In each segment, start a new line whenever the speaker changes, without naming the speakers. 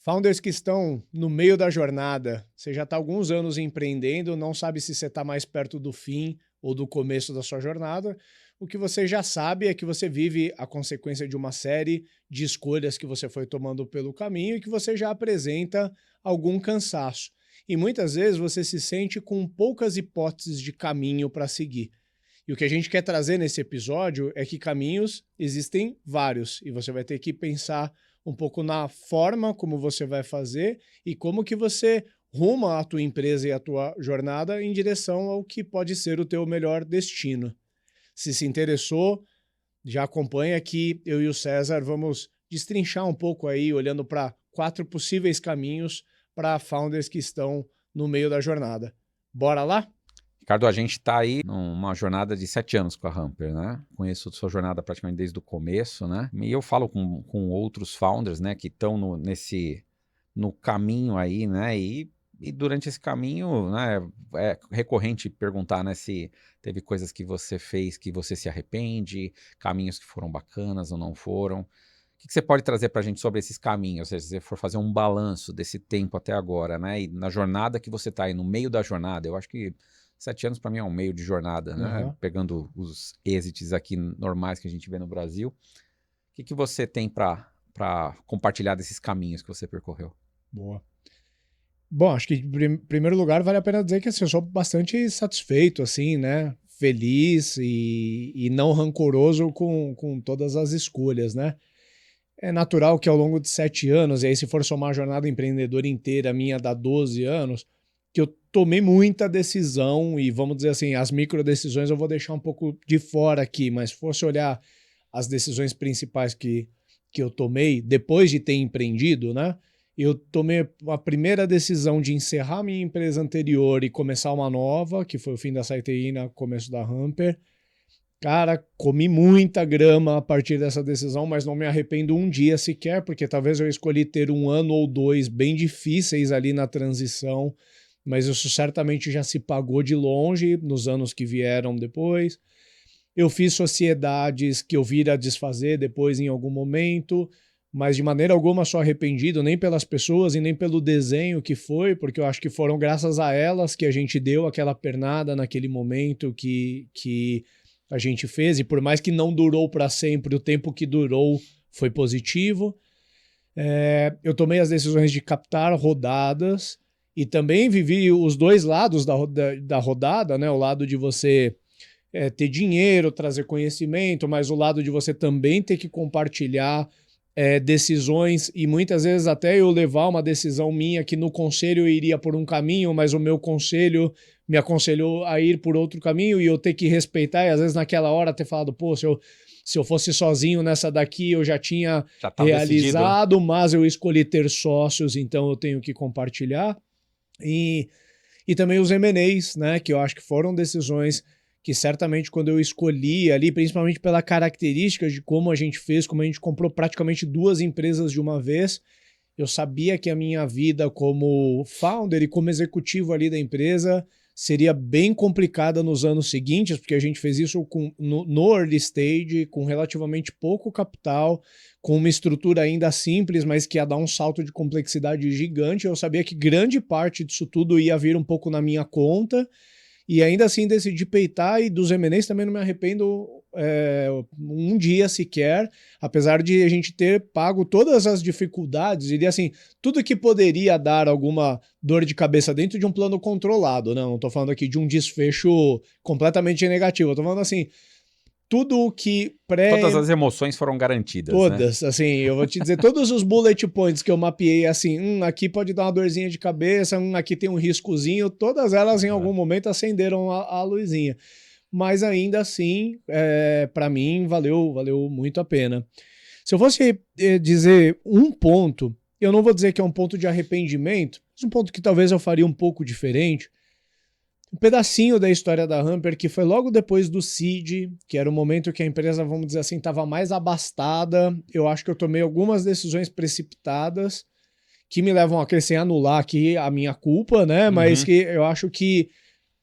Founders que estão no meio da jornada, você já está há alguns anos empreendendo, não sabe se você está mais perto do fim ou do começo da sua jornada. O que você já sabe é que você vive a consequência de uma série de escolhas que você foi tomando pelo caminho e que você já apresenta algum cansaço. E muitas vezes você se sente com poucas hipóteses de caminho para seguir. E o que a gente quer trazer nesse episódio é que caminhos existem vários e você vai ter que pensar um pouco na forma como você vai fazer e como que você ruma a tua empresa e a tua jornada em direção ao que pode ser o teu melhor destino. Se interessou, já acompanha aqui, eu e o César vamos destrinchar um pouco aí, olhando para 4 possíveis caminhos para founders que estão no meio da jornada. Bora lá?
Ricardo, a gente está aí numa jornada de 7 anos com a Humper, né? Conheço a sua jornada praticamente desde o começo, né? E eu falo com outros founders, né, que estão no caminho aí, né? E durante esse caminho, né, é recorrente perguntar, né, se teve coisas que você fez que você se arrepende, caminhos que foram bacanas ou não foram. O que você pode trazer para a gente sobre esses caminhos, se você for fazer um balanço desse tempo até agora, né? E na jornada que você está aí, no meio da jornada, eu acho que 7 anos para mim é um meio de jornada, né?
Uhum.
Pegando os êxitos aqui normais que a gente vê no Brasil. O que você tem para compartilhar desses caminhos que você percorreu?
Boa. Bom, acho que em primeiro lugar vale a pena dizer que assim, eu sou bastante satisfeito, assim, né? Feliz e não rancoroso com todas as escolhas, né? É natural que ao longo de 7 anos, e aí se for somar a jornada empreendedora inteira, minha dá 12 anos, que eu tomei muita decisão e vamos dizer assim, as micro decisões eu vou deixar um pouco de fora aqui, mas se fosse olhar as decisões principais que eu tomei depois de ter empreendido, né? Eu tomei a primeira decisão de encerrar minha empresa anterior e começar uma nova, que foi o fim da Saiteína, começo da Humper. Cara, comi muita grama a partir dessa decisão, mas não me arrependo um dia sequer, porque talvez eu escolhi ter 1 ano ou 2 bem difíceis ali na transição, mas isso certamente já se pagou de longe nos anos que vieram depois. Eu fiz sociedades que eu vir a desfazer depois em algum momento, mas de maneira alguma sou arrependido, nem pelas pessoas e nem pelo desenho que foi, porque eu acho que foram graças a elas que a gente deu aquela pernada naquele momento que a gente fez, e por mais que não durou para sempre, o tempo que durou foi positivo. Eu tomei as decisões de captar rodadas e também vivi os dois lados da rodada, né? O lado de você ter dinheiro, trazer conhecimento, mas o lado de você também ter que compartilhar decisões e muitas vezes até eu levar uma decisão minha que no conselho eu iria por um caminho, mas o meu conselho me aconselhou a ir por outro caminho e eu ter que respeitar e às vezes naquela hora ter falado, pô, se eu fosse sozinho nessa daqui eu já tinha realizado, mas eu escolhi ter sócios, então eu tenho que compartilhar. E também os M&As, né, que eu acho que foram decisões que certamente quando eu escolhi ali, principalmente pela característica de como a gente fez, como a gente comprou praticamente 2 empresas de uma vez, eu sabia que a minha vida como founder e como executivo ali da empresa seria bem complicada nos anos seguintes, porque a gente fez isso no early stage, com relativamente pouco capital, com uma estrutura ainda simples, mas que ia dar um salto de complexidade gigante. Eu sabia que grande parte disso tudo ia vir um pouco na minha conta, e ainda assim decidi peitar, e dos M&As também não me arrependo um dia sequer, apesar de a gente ter pago todas as dificuldades e assim, tudo que poderia dar alguma dor de cabeça dentro de um plano controlado, não estou falando aqui de um desfecho completamente negativo, estou falando assim, tudo que
Todas as emoções foram garantidas,
todas,
né?
assim, eu vou te dizer, todos os bullet points que eu mapeei, assim, aqui pode dar uma dorzinha de cabeça, aqui tem um riscozinho, todas elas em algum momento acenderam a luzinha. Mas ainda assim, para mim, valeu muito a pena. Se eu fosse dizer um ponto, eu não vou dizer que é um ponto de arrependimento, mas um ponto que talvez eu faria um pouco diferente. Um pedacinho da história da Humper, que foi logo depois do seed, que era o momento que a empresa, vamos dizer assim, estava mais abastada. Eu acho que eu tomei algumas decisões precipitadas que me levam a crescer, anular aqui a minha culpa, né? Mas que eu acho que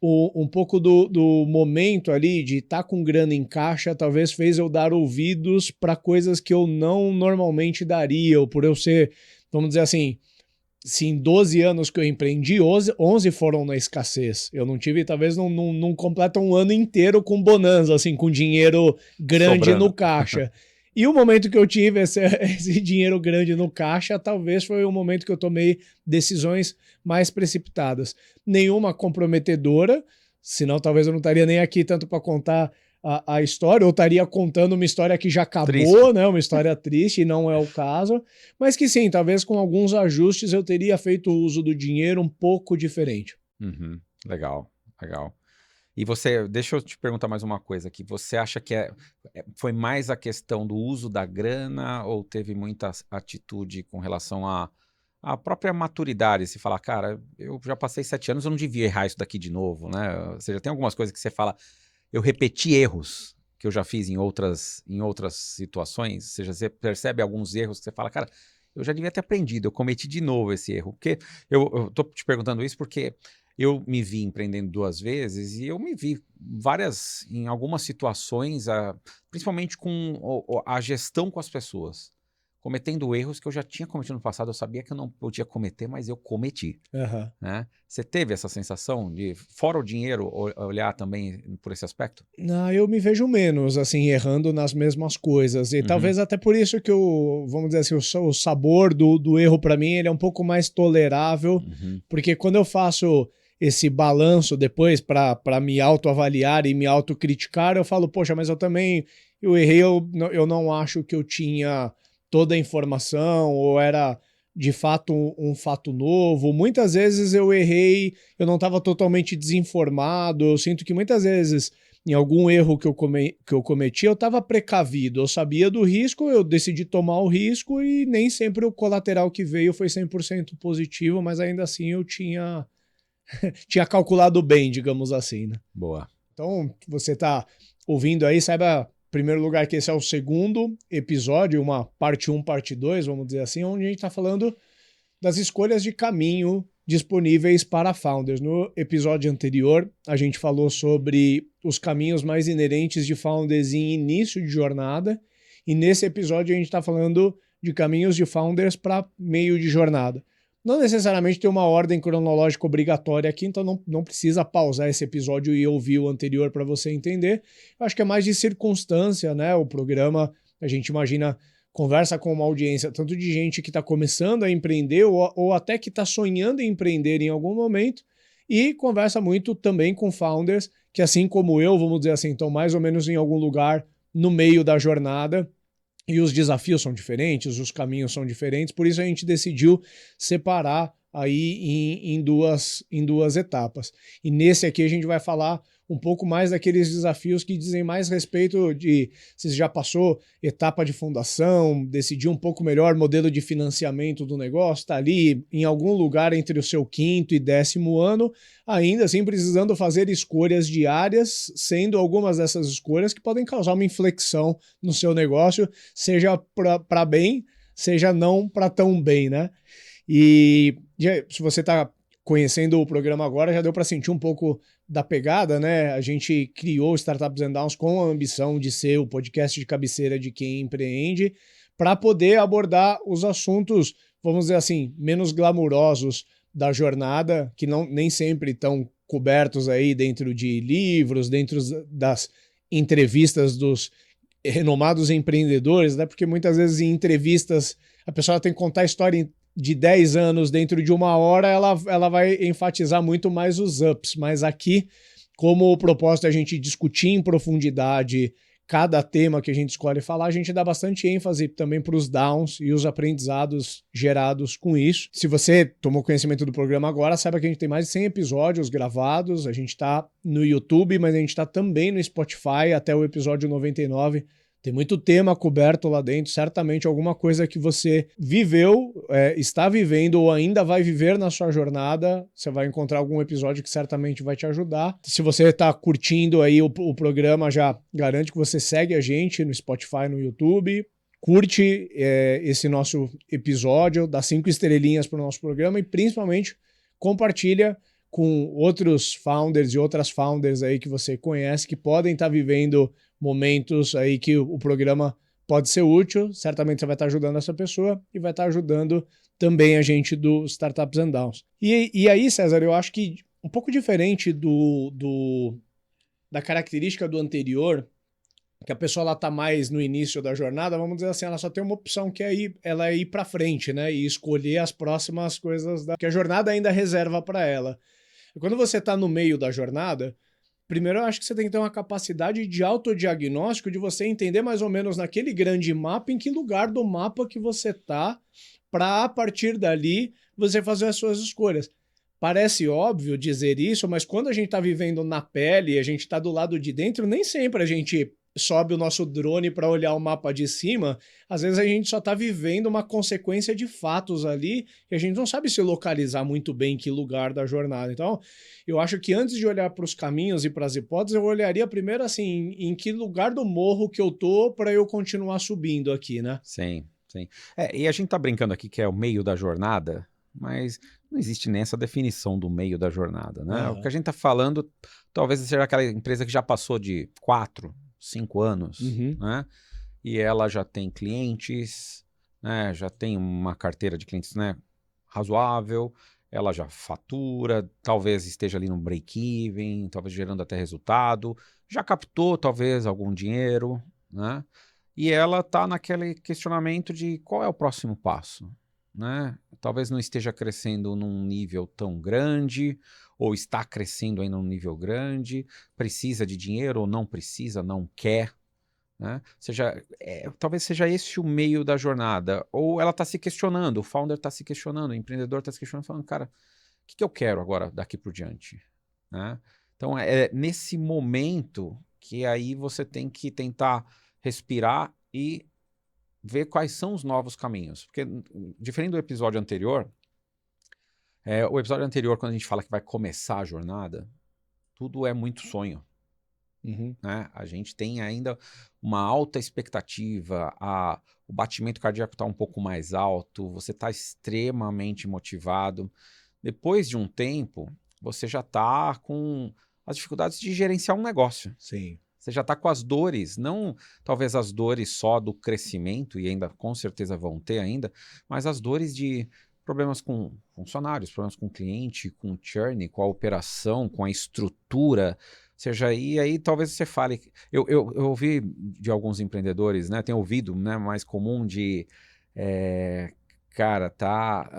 um pouco do momento ali de estar com grana em caixa talvez fez eu dar ouvidos para coisas que eu não normalmente daria, ou por eu ser vamos dizer assim, se em 12 anos que eu empreendi, 11 foram na escassez. Eu não tive, talvez não completa um ano inteiro com bonança, assim, com dinheiro grande no
Sobrando.
caixa. E o momento que eu tive esse dinheiro grande no caixa, talvez foi o momento que eu tomei decisões mais precipitadas. Nenhuma comprometedora, senão talvez eu não estaria nem aqui tanto para contar a história, ou estaria contando uma história que já acabou,
Triste.
né? Uma história triste, e não é o caso. Mas que sim, talvez com alguns ajustes eu teria feito o uso do dinheiro um pouco diferente.
Uhum. Legal, legal. E você, deixa eu te perguntar mais uma coisa aqui. Você acha que foi mais a questão do uso da grana ou teve muita atitude com relação à própria maturidade? Se falar, cara, eu já passei 7 anos, eu não devia errar isso daqui de novo, né? Ou seja, tem algumas coisas que você fala, eu repeti erros que eu já fiz em outras situações. Ou seja, você percebe alguns erros que você fala, cara, eu já devia ter aprendido, eu cometi de novo esse erro. Porque eu tô te perguntando isso porque eu me vi empreendendo 2 vezes e eu me vi em algumas situações, principalmente com a gestão com as pessoas, cometendo erros que eu já tinha cometido no passado, eu sabia que eu não podia cometer, mas eu cometi,
Uhum.
né? Você teve essa sensação de, fora o dinheiro, olhar também por esse aspecto?
Não, eu me vejo menos, assim, errando nas mesmas coisas. E
Uhum,
talvez até por isso que vamos dizer assim, o sabor do erro para mim, ele é um pouco mais tolerável,
uhum,
porque quando eu faço esse balanço depois para me autoavaliar e me autocriticar, eu falo, poxa, mas eu errei, eu não acho que eu tinha toda a informação, ou era de fato um fato novo. Muitas vezes eu errei, eu não estava totalmente desinformado. Eu sinto que muitas vezes, em algum erro que eu cometi, eu estava precavido. Eu sabia do risco, eu decidi tomar o risco e nem sempre o colateral que veio foi 100% positivo, mas ainda assim eu tinha calculado bem, digamos assim, né?
boa.
Então, você está ouvindo aí, saiba, em primeiro lugar, que esse é o segundo episódio, uma parte 1, parte 2, vamos dizer assim, onde a gente está falando das escolhas de caminho disponíveis para founders. No episódio anterior, a gente falou sobre os caminhos mais inerentes de founders em início de jornada, e nesse episódio a gente está falando de caminhos de founders para meio de jornada. Não necessariamente tem uma ordem cronológica obrigatória aqui, então não precisa pausar esse episódio e ouvir o anterior para você entender. Eu acho que é mais de circunstância, né? O programa, a gente imagina, conversa com uma audiência tanto de gente que está começando a empreender ou até que está sonhando em empreender em algum momento, e conversa muito também com founders que, assim como eu, vamos dizer assim, estão mais ou menos em algum lugar no meio da jornada, e os desafios são diferentes, os caminhos são diferentes, por isso a gente decidiu separar aí em duas etapas. E nesse aqui a gente vai falar um pouco mais daqueles desafios que dizem mais respeito de se já passou etapa de fundação, decidir um pouco melhor modelo de financiamento do negócio, está ali em algum lugar entre o seu 5º e 10º ano, ainda assim precisando fazer escolhas diárias, sendo algumas dessas escolhas que podem causar uma inflexão no seu negócio, seja para bem, seja não para tão bem, né? E se você está conhecendo o programa agora, já deu para sentir um pouco da pegada, né? A gente criou o Startups and Downs com a ambição de ser o podcast de cabeceira de quem empreende, para poder abordar os assuntos, vamos dizer assim, menos glamurosos da jornada, que nem sempre estão cobertos aí dentro de livros, dentro das entrevistas dos renomados empreendedores, né? Porque muitas vezes em entrevistas a pessoa tem que contar a história de 10 anos dentro de 1 hora, ela vai enfatizar muito mais os ups, mas aqui, como o propósito é a gente discutir em profundidade cada tema que a gente escolhe falar, a gente dá bastante ênfase também para os downs e os aprendizados gerados com isso. Se você tomou conhecimento do programa agora, saiba que a gente tem mais de 100 episódios gravados, a gente está no YouTube, mas a gente está também no Spotify até o episódio 99. Tem muito tema coberto lá dentro, certamente alguma coisa que você viveu, está vivendo ou ainda vai viver na sua jornada, você vai encontrar algum episódio que certamente vai te ajudar. Se você está curtindo aí o programa, já garante que você segue a gente no Spotify, no YouTube, curte esse nosso episódio, dá 5 estrelinhas para o nosso programa e principalmente compartilha com outros founders e outras founders aí que você conhece que podem estar vivendo momentos aí que o programa pode ser útil, certamente você vai estar ajudando essa pessoa e vai estar ajudando também a gente do Startups and Downs. E aí, César, eu acho que um pouco diferente da característica do anterior, que a pessoa ela tá mais no início da jornada, vamos dizer assim, ela só tem uma opção que é ir para frente, né? E escolher as próximas coisas que a jornada ainda reserva para ela. E quando você está no meio da jornada, primeiro eu acho que você tem que ter uma capacidade de autodiagnóstico, de você entender mais ou menos naquele grande mapa, em que lugar do mapa que você tá, para a partir dali você fazer as suas escolhas. Parece óbvio dizer isso, mas quando a gente está vivendo na pele, a gente está do lado de dentro, nem sempre a gente sobe o nosso drone para olhar o mapa de cima. Às vezes a gente só está vivendo uma consequência de fatos ali e a gente não sabe se localizar muito bem em que lugar da jornada. Então, eu acho que antes de olhar para os caminhos e para as hipóteses, eu olharia primeiro assim, em que lugar do morro que eu tô para eu continuar subindo aqui, né?
Sim, sim. E a gente tá brincando aqui que é o meio da jornada, mas não existe nem essa definição do meio da jornada, né? O que a gente tá falando talvez seja aquela empresa que já passou de 4, 5 anos, né? E ela já tem clientes, né? Já tem uma carteira de clientes, né? Razoável, ela já fatura, talvez esteja ali no break-even, talvez gerando até resultado, já captou talvez algum dinheiro, né? E ela está naquele questionamento de qual é o próximo passo, né? Talvez não esteja crescendo num nível tão grande, ou está crescendo ainda num nível grande, precisa de dinheiro ou não precisa, não quer, né? Talvez seja esse o meio da jornada. Ou ela está se questionando, o founder está se questionando, o empreendedor está se questionando, falando, cara, o que eu quero agora daqui por diante, né? Então é nesse momento que aí você tem que tentar respirar e ver quais são os novos caminhos. Porque, diferente do episódio anterior, o episódio anterior, quando a gente fala que vai começar a jornada, tudo é muito sonho. Né? A gente tem ainda uma alta expectativa, o batimento cardíaco está um pouco mais alto, você está extremamente motivado. Depois de um tempo, você já está com as dificuldades de gerenciar um negócio.
Sim.
Você já está com as dores, não talvez as dores só do crescimento, e ainda com certeza vão ter ainda, mas as dores de problemas com funcionários, problemas com cliente, com churn, com a operação, com a estrutura. Seja, e aí talvez você fale... Eu ouvi de alguns empreendedores, né? Tenho ouvido, né, mais comum de... cara,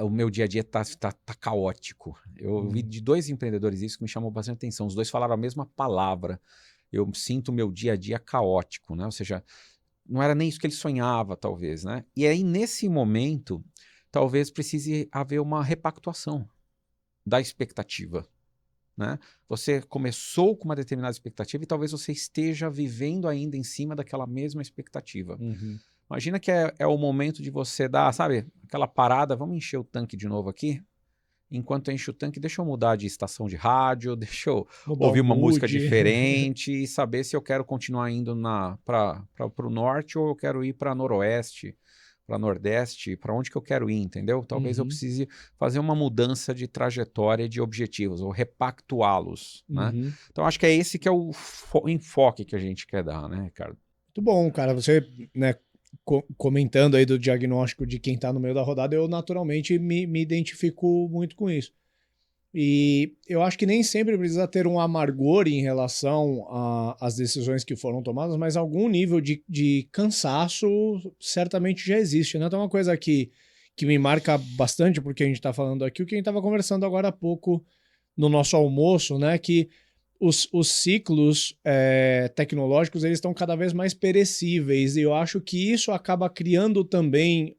o meu dia a dia tá caótico. Eu ouvi de 2 empreendedores isso que me chamou bastante atenção. Os 2 falaram a mesma palavra. Eu sinto o meu dia a dia caótico, né? Ou seja, não era nem isso que ele sonhava, talvez, né? E aí, nesse momento, talvez precise haver uma repactuação da expectativa, né? Você começou com uma determinada expectativa e talvez você esteja vivendo ainda em cima daquela mesma expectativa. Imagina que é o momento de você dar, sabe, aquela parada, vamos encher o tanque de novo aqui? Enquanto enche o tanque, deixa eu mudar de estação de rádio, deixa eu ouvir uma música diferente e saber se eu quero continuar indo para o norte ou eu quero ir para noroeste, para nordeste, para onde que eu quero ir, entendeu? Talvez eu precise fazer uma mudança de trajetória de objetivos, ou repactuá-los, né? Então, acho que é esse que é o enfoque que a gente quer dar, né, Ricardo?
Muito bom, cara. Você, né, comentando aí do diagnóstico de quem está no meio da rodada, eu naturalmente me identifico muito com isso. E eu acho que nem sempre precisa ter um amargor em relação às decisões que foram tomadas, mas algum nível de cansaço certamente já existe, né? Então, uma coisa que me marca bastante, porque a gente está falando aqui, o que a gente estava conversando agora há pouco no nosso almoço, né? Que os ciclos tecnológicos eles estão cada vez mais perecíveis e eu acho que isso acaba criando também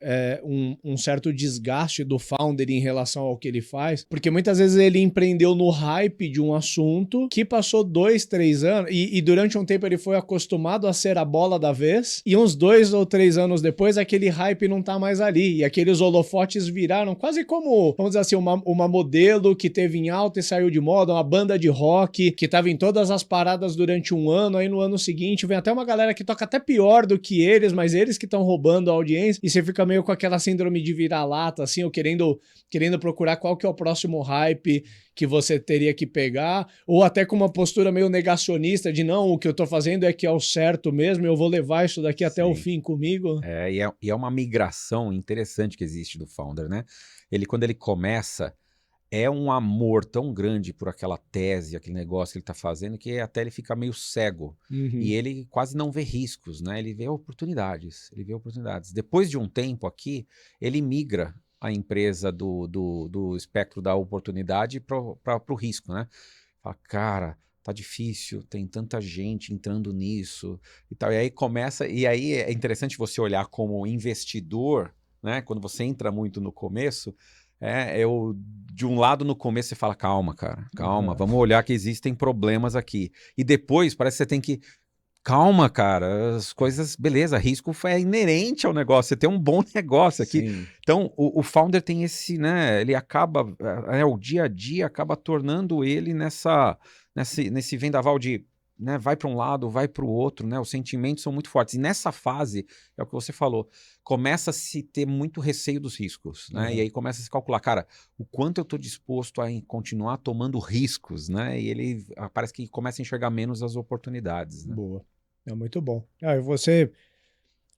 um certo desgaste do founder em relação ao que ele faz, porque muitas vezes ele empreendeu no hype de um assunto que passou 2, 3 anos e durante um tempo ele foi acostumado a ser a bola da vez e uns 2 ou 3 anos depois aquele hype não tá mais ali e aqueles holofotes viraram quase como, vamos dizer assim, uma modelo que teve em alta e saiu de moda, uma banda de rock que tava em todas as paradas durante um ano, aí no ano seguinte vem até uma galera que toca até pior do que eles, mas eles que estão roubando a audiência, e você fica meio com aquela síndrome de vira-lata, assim, ou querendo procurar qual que é o próximo hype que você teria que pegar, ou até com uma postura meio negacionista de não, o que eu tô fazendo é que é o certo mesmo, eu vou levar isso daqui até o
Sim.
fim comigo.
E é uma migração interessante que existe do founder, né? Quando ele começa, é um amor tão grande por aquela tese, aquele negócio que ele está fazendo, que até ele fica meio cego. E ele quase não vê riscos, né? Ele vê oportunidades. Depois de um tempo aqui, ele migra a empresa do espectro da oportunidade para o risco, né? Fala, cara, tá difícil, tem tanta gente entrando nisso e tal. E aí começa, e aí é interessante você olhar como investidor, né? Quando você entra muito no começo, de um lado no começo você fala, calma, cara, calma, vamos olhar que existem problemas aqui. E depois parece que você tem que, calma, cara, as coisas, beleza, risco é inerente ao negócio, você tem um bom negócio aqui.
Sim.
Então, o founder tem esse, né, ele acaba, o dia a dia acaba tornando ele nesse vendaval de, né, vai para um lado, vai para o outro, né, os sentimentos são muito fortes. E nessa fase, é o que você falou, começa a se ter muito receio dos riscos, né, e aí começa a se calcular, cara, o quanto eu estou disposto a continuar tomando riscos, né, e ele parece que começa a enxergar menos as oportunidades, né.
Boa. É muito bom. E você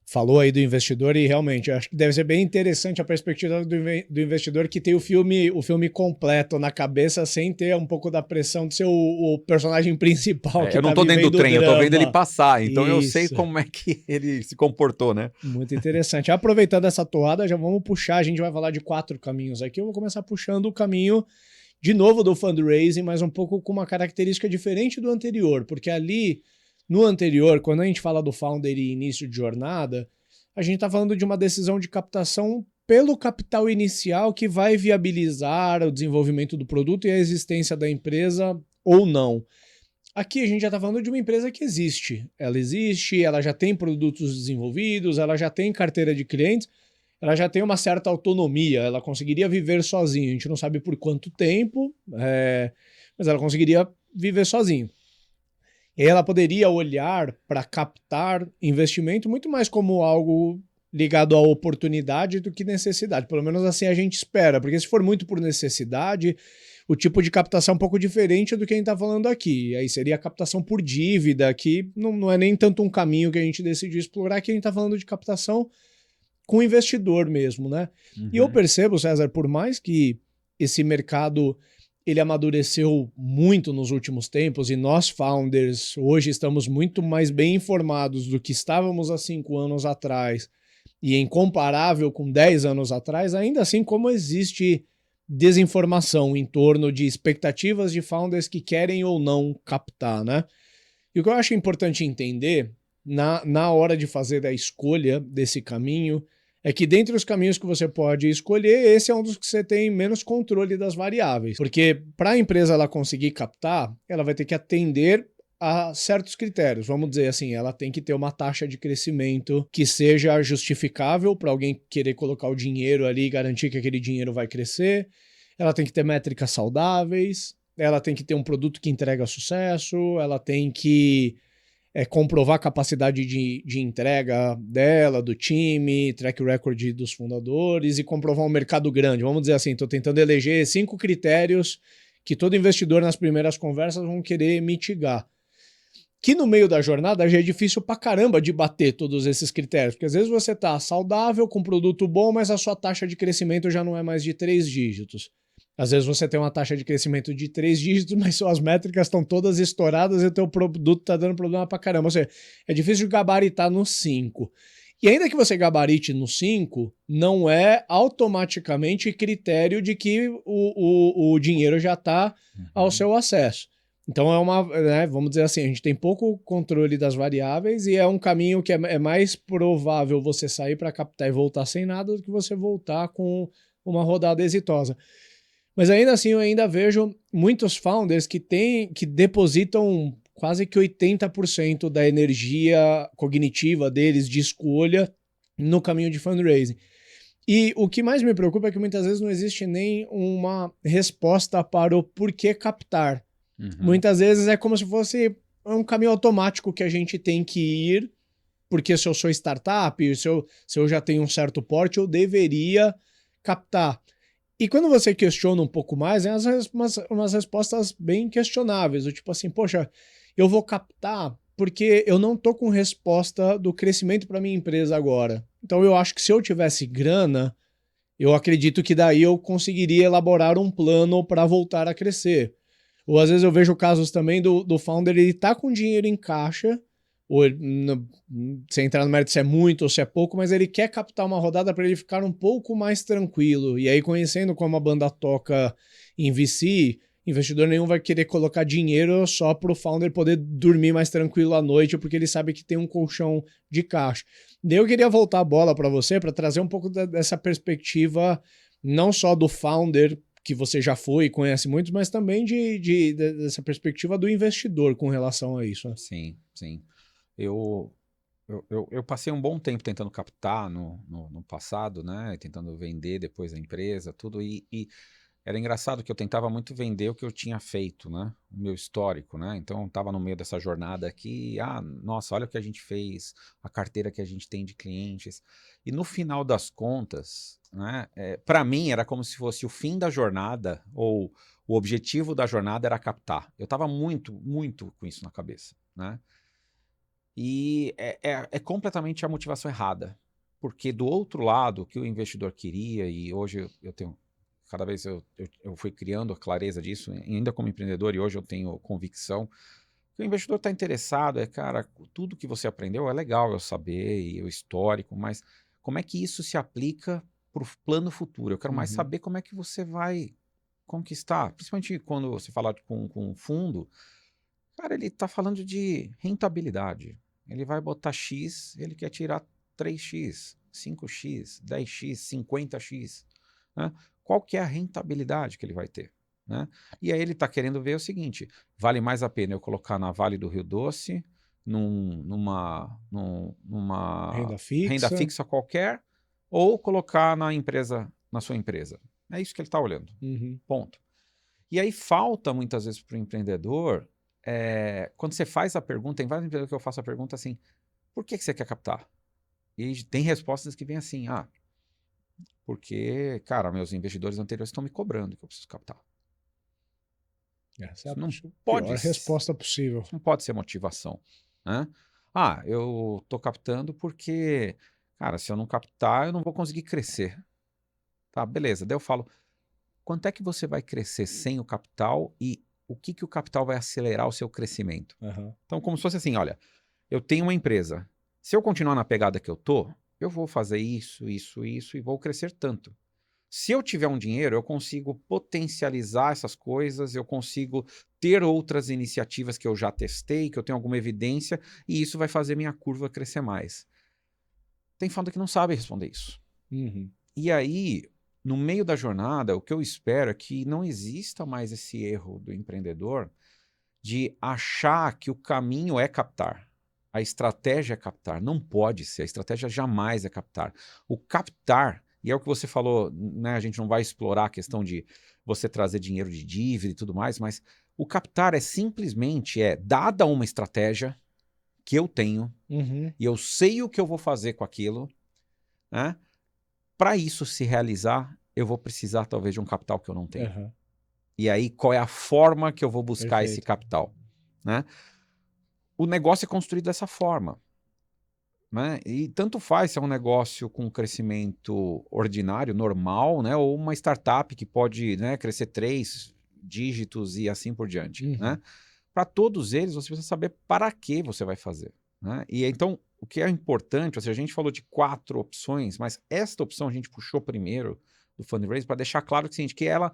falou aí do investidor e realmente acho que deve ser bem interessante a perspectiva do investidor que tem o filme completo na cabeça sem ter um pouco da pressão de ser o personagem principal que
Eu não
tá
tô dentro do
vivendo o
trem, eu tô vendo ele
drama.
passar, então eu sei
Isso.
como é que ele se comportou, né?
Muito interessante. Aproveitando essa toada, já vamos puxar, a gente vai falar de 4 caminhos aqui, eu vou começar puxando o caminho de novo do fundraising, mas um pouco com uma característica diferente do anterior, porque ali no anterior, quando a gente fala do founder e início de jornada, a gente está falando de uma decisão de captação pelo capital inicial que vai viabilizar o desenvolvimento do produto e a existência da empresa ou não. Aqui a gente já está falando de uma empresa que existe. Ela existe, ela já tem produtos desenvolvidos, ela já tem carteira de clientes, ela já tem uma certa autonomia, ela conseguiria viver sozinha. A gente não sabe por quanto tempo, mas ela conseguiria viver sozinha. E aí ela poderia olhar para captar investimento muito mais como algo ligado à oportunidade do que necessidade. Pelo menos assim a gente espera, porque se for muito por necessidade, o tipo de captação é um pouco diferente do que a gente está falando aqui. Aí seria a captação por dívida, que não é nem tanto um caminho que a gente decidiu explorar, que a gente está falando de captação com investidor mesmo, né? E eu percebo, César, por mais que esse mercado ele amadureceu muito nos últimos tempos e nós founders hoje estamos muito mais bem informados do que estávamos há 5 anos atrás e incomparável com 10 anos atrás, ainda assim como existe desinformação em torno de expectativas de founders que querem ou não captar, né? E o que eu acho importante entender na hora de fazer a escolha desse caminho é que dentre os caminhos que você pode escolher, esse é um dos que você tem menos controle das variáveis. Porque para a empresa ela conseguir captar, ela vai ter que atender a certos critérios. Vamos dizer assim, ela tem que ter uma taxa de crescimento que seja justificável para alguém querer colocar o dinheiro ali e garantir que aquele dinheiro vai crescer. Ela tem que ter métricas saudáveis, ela tem que ter um produto que entrega sucesso, ela tem que comprovar a capacidade de entrega dela, do time, track record dos fundadores e comprovar um mercado grande. Vamos dizer assim, estou tentando eleger 5 critérios que todo investidor nas primeiras conversas vão querer mitigar. Que no meio da jornada já é difícil pra caramba de bater todos esses critérios, porque às vezes você tá saudável, com produto bom, mas a sua taxa de crescimento já não é mais de 3 dígitos. Às vezes você tem uma taxa de crescimento de 3 dígitos, mas suas métricas estão todas estouradas e o teu produto está dando problema pra caramba. Ou seja, é difícil gabaritar no 5. E ainda que você gabarite no 5, não é automaticamente critério de que o dinheiro já está ao seu acesso. Então vamos dizer assim, a gente tem pouco controle das variáveis e é um caminho que é mais provável você sair para captar e voltar sem nada do que você voltar com uma rodada exitosa. Mas ainda assim, eu ainda vejo muitos founders que depositam quase que 80% da energia cognitiva deles de escolha no caminho de fundraising. E o que mais me preocupa é que muitas vezes não existe nem uma resposta para o porquê captar.
Uhum.
Muitas vezes é como se fosse um caminho automático que a gente tem que ir, porque se eu sou startup, se eu já tenho um certo porte, eu deveria captar. E quando você questiona um pouco mais, umas respostas bem questionáveis, do tipo assim, poxa, eu vou captar porque eu não tô com resposta do crescimento para minha empresa agora. Então eu acho que se eu tivesse grana, eu acredito que daí eu conseguiria elaborar um plano para voltar a crescer. Ou às vezes eu vejo casos também do founder, ele tá com dinheiro em caixa, ou se entrar no mérito se é muito ou se é pouco, mas ele quer captar uma rodada para ele ficar um pouco mais tranquilo. E aí, conhecendo como a banda toca em VC, investidor nenhum vai querer colocar dinheiro só para o founder poder dormir mais tranquilo à noite, porque ele sabe que tem um colchão de caixa. Daí eu queria voltar a bola para você, para trazer um pouco dessa perspectiva, não só do founder, que você já foi e conhece muito, mas também dessa perspectiva do investidor com relação a isso. Né?
Sim, sim. Eu, eu passei um bom tempo tentando captar no passado, né? Tentando vender depois a empresa, tudo. E era engraçado que eu tentava muito vender o que eu tinha feito, né? O meu histórico, né? Então eu estava no meio dessa jornada aqui, nossa, olha o que a gente fez, a carteira que a gente tem de clientes. E no final das contas, né? Para mim era como se fosse o fim da jornada ou o objetivo da jornada era captar. Eu estava muito, muito com isso na cabeça, né? E é completamente a motivação errada. Porque do outro lado, o que o investidor queria, e hoje eu tenho, cada vez eu fui criando a clareza disso, ainda como empreendedor, e hoje eu tenho convicção, que o investidor está interessado, cara, tudo que você aprendeu é legal eu saber, e o histórico, mas como é que isso se aplica para o plano futuro? Eu quero mais
Uhum.
saber como é que você vai conquistar, principalmente quando você fala com um fundo. Cara, ele está falando de rentabilidade. Ele vai botar X, ele quer tirar 3x, 5x, 10x, 50x. Né? Qual que é a rentabilidade que ele vai ter? Né? E aí ele está querendo ver o seguinte, vale mais a pena eu colocar na Vale do Rio Doce, numa
Renda
renda
fixa.
fixa qualquer, ou colocar na sua empresa. É isso que ele está olhando.
Uhum.
Ponto. E aí falta muitas vezes para o empreendedor, quando você faz a pergunta, tem vários empreendedores que eu faço a pergunta assim, por que você quer captar? E tem respostas que vêm assim, porque, cara, meus investidores anteriores estão me cobrando que eu preciso captar.
Essa é
Isso
a
não pode,
pior resposta possível.
isso não pode ser motivação, né? Eu estou captando porque, cara, se eu não captar, eu não vou conseguir crescer. Tá, beleza. Daí eu falo, quanto é que você vai crescer sem o capital e o que o capital vai acelerar o seu crescimento?
Uhum.
Então, como se fosse assim, olha, eu tenho uma empresa. Se eu continuar na pegada que eu vou fazer isso, isso, isso e vou crescer tanto. Se eu tiver um dinheiro, eu consigo potencializar essas coisas, eu consigo ter outras iniciativas que eu já testei, que eu tenho alguma evidência, e isso vai fazer minha curva crescer mais. Tem founder que não sabe responder isso.
Uhum.
E aí, no meio da jornada, o que eu espero é que não exista mais esse erro do empreendedor de achar que o caminho é captar. A estratégia é captar. Não pode ser. A estratégia jamais é captar. O captar, e é o que você falou, né? A gente não vai explorar a questão de você trazer dinheiro de dívida e tudo mais, mas o captar é simplesmente, dada uma estratégia que eu tenho,
Uhum.
e eu sei o que eu vou fazer com aquilo, né? Para isso se realizar, eu vou precisar talvez de um capital que eu não tenho.
Uhum.
E aí, qual é a forma que eu vou buscar esse
Perfeito.
capital? Né? O negócio é construído dessa forma. Né? E tanto faz se é um negócio com crescimento ordinário, normal, né? Ou uma startup que pode, né, crescer 3 dígitos e assim por diante. Né?
Uhum.
Para todos eles, você precisa saber para que você vai fazer. Né? E então, o que é importante, ou seja, a gente falou de 4 opções, mas esta opção a gente puxou primeiro do fundraising para deixar claro que, é o seguinte, que ela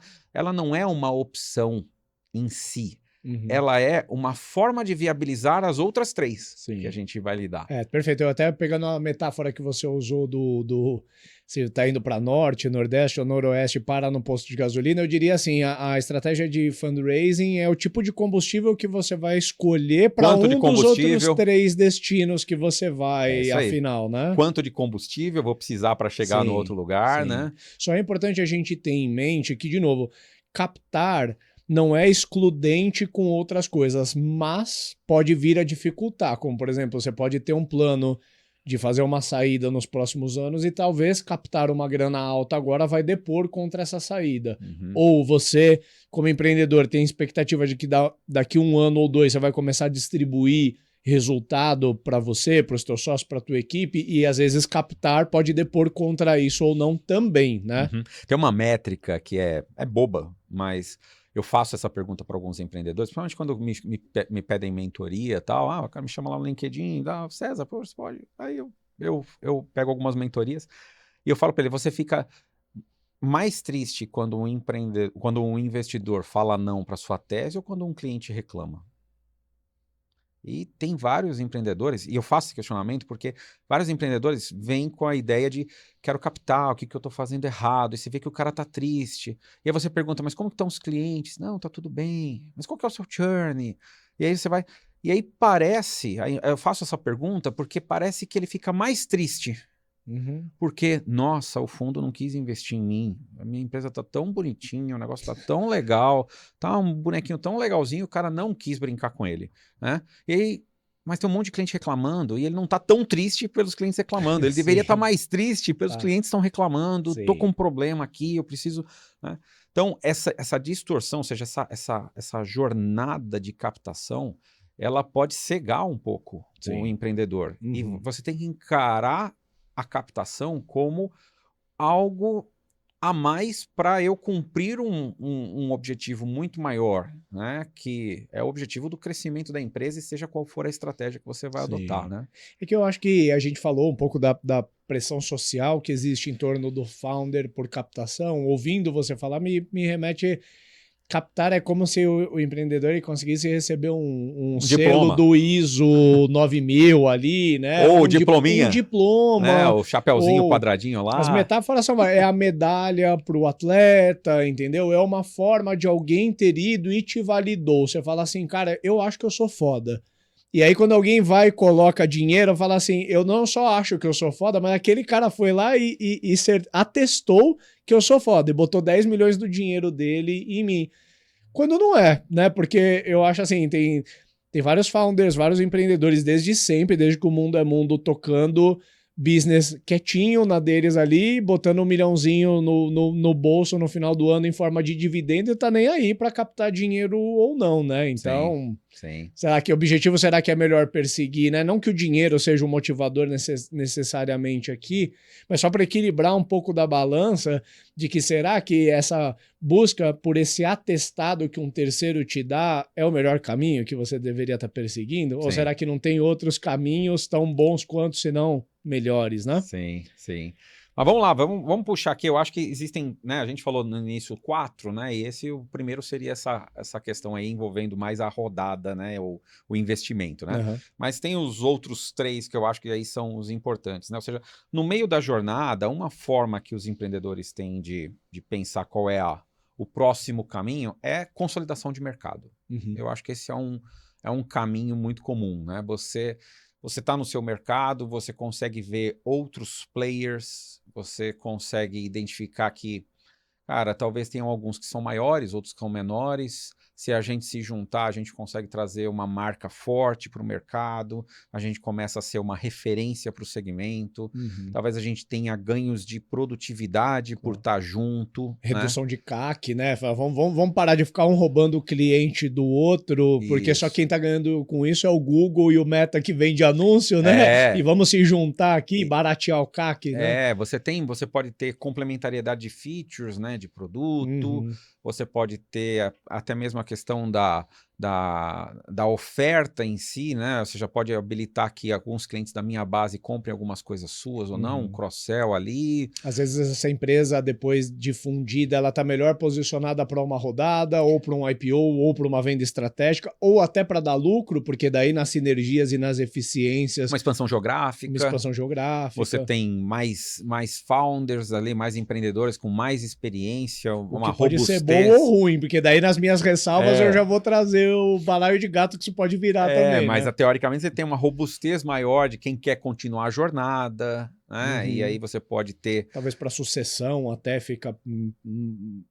não é uma opção em si.
Uhum.
Ela é uma forma de viabilizar as outras 3 que a
Sim.
gente vai lidar.
Perfeito. Eu até pegando a metáfora que você usou se está indo para norte, nordeste ou noroeste, para no posto de gasolina, eu diria assim, a estratégia de fundraising é o tipo de combustível que você vai escolher para
Quanto de
um dos outros
combustível?
3 destinos que você
É
vai,
isso aí.
afinal, né?
Quanto de combustível eu vou precisar para chegar no outro
Sim,
lugar,
sim.
né?
Só é importante a gente ter em mente que, de novo, captar não é excludente com outras coisas, mas pode vir a dificultar, como por exemplo, você pode ter um plano de fazer uma saída nos próximos anos e talvez captar uma grana alta agora vai depor contra essa saída. Ou você, como empreendedor, tem expectativa de que daqui 1 ano ou 2 você vai começar a distribuir resultado para você, para os teus sócios, para a tua equipe, e às vezes captar pode depor contra isso ou não também, né?
Tem uma métrica que é boba, mas eu faço essa pergunta para alguns empreendedores, principalmente quando me pedem mentoria e tal. O cara me chama lá no LinkedIn, César, pô, você pode... Aí eu pego algumas mentorias e eu falo para ele, você fica mais triste quando um investidor fala não para sua tese ou quando um cliente reclama? E tem vários empreendedores, e eu faço esse questionamento porque vários empreendedores vêm com a ideia de quero capital, o que eu estou fazendo errado, e você vê que o cara está triste. E aí você pergunta, mas como estão os clientes? Não, tá tudo bem. Mas qual que é o seu churn? E aí você vai... E aí eu faço essa pergunta porque parece que ele fica mais triste. Porque, nossa, o fundo não quis investir em mim, a minha empresa tá tão bonitinha, o negócio tá tão legal, tá um bonequinho tão legalzinho, o cara não quis brincar com ele, né? E aí, mas tem um monte de cliente reclamando e ele não tá tão triste pelos clientes reclamando, ele deveria estar mais triste pelos clientes estão reclamando, tô com um problema aqui, eu preciso... Né? Então, essa distorção, ou seja, essa jornada de captação, ela pode cegar um pouco o empreendedor. E você tem que encarar a captação como algo a mais para eu cumprir um objetivo muito maior, né? Que é o objetivo do crescimento da empresa e seja qual for a estratégia que você vai adotar, né?
É que eu acho que a gente falou um pouco da pressão social que existe em torno do founder por captação. Ouvindo você falar, me remete... Captar é como se o empreendedor ele conseguisse receber um selo do ISO 9000 ali, né?
Ou diplominha.
Um diploma.
Né? O chapeuzinho quadradinho lá.
As metáforas são... É a medalha para o atleta, entendeu? É uma forma de alguém ter ido e te validou. Você fala assim, cara, eu acho que eu sou foda. E aí quando alguém vai e coloca dinheiro, fala assim, eu não só acho que eu sou foda, mas aquele cara foi lá e atestou que eu sou foda e botou 10 milhões do dinheiro dele em mim. Quando não é, né? Porque eu acho assim, tem vários founders, vários empreendedores desde sempre, desde que o mundo é mundo, tocando business quietinho na deles ali, botando 1 milhãozinho no bolso no final do ano em forma de dividendo e tá nem aí para captar dinheiro ou não, né? Então,
sim.
Será que objetivo será que é melhor perseguir, né? Não que o dinheiro seja um motivador necessariamente aqui, mas só para equilibrar um pouco da balança de que será que essa busca por esse atestado que um terceiro te dá é o melhor caminho que você deveria estar perseguindo? Ou será que não tem outros caminhos tão bons quanto, se não melhores, né?
Sim. Mas vamos lá, vamos puxar aqui. Eu acho que existem, né? A gente falou no início 4, né? E o primeiro seria essa questão aí envolvendo mais a rodada, né? O investimento, né? Mas tem os outros 3 que eu acho que aí são os importantes, né? Ou seja, no meio da jornada, uma forma que os empreendedores têm de pensar qual é o próximo caminho é consolidação de mercado. Eu acho que esse é um caminho muito comum, né? Você está no seu mercado, você consegue ver outros players, você consegue identificar que, cara, talvez tenham alguns que são maiores, outros que são menores. Se a gente se juntar, a gente consegue trazer uma marca forte para o mercado, a gente começa a ser uma referência para o segmento, talvez a gente tenha ganhos de produtividade por estar junto.
Redução de CAC, né? Vamos parar de ficar um roubando o cliente do outro, porque só quem tá ganhando com isso é o Google e o Meta que vende anúncio, né? E vamos se juntar aqui, baratear o CAC, né?
Você pode ter complementariedade de features, né? De produto, você pode ter até mesmo a questão da oferta em si, né? Você já pode habilitar que alguns clientes da minha base comprem algumas coisas suas ou não, um cross-sell ali.
Às vezes essa empresa, depois difundida, ela está melhor posicionada para uma rodada, ou para um IPO, ou para uma venda estratégica, ou até para dar lucro, porque daí nas sinergias e nas eficiências...
Uma expansão geográfica. Você tem mais founders ali, mais empreendedores com mais experiência, uma robustez.
Pode ser bom ou ruim, porque daí nas minhas ressalvas eu já vou trazer o balaio de gato que isso pode virar também,
mas
né?
teoricamente você tem uma robustez maior de quem quer continuar a jornada, né? E aí
Uhum.
você pode ter.
Talvez para sucessão até fica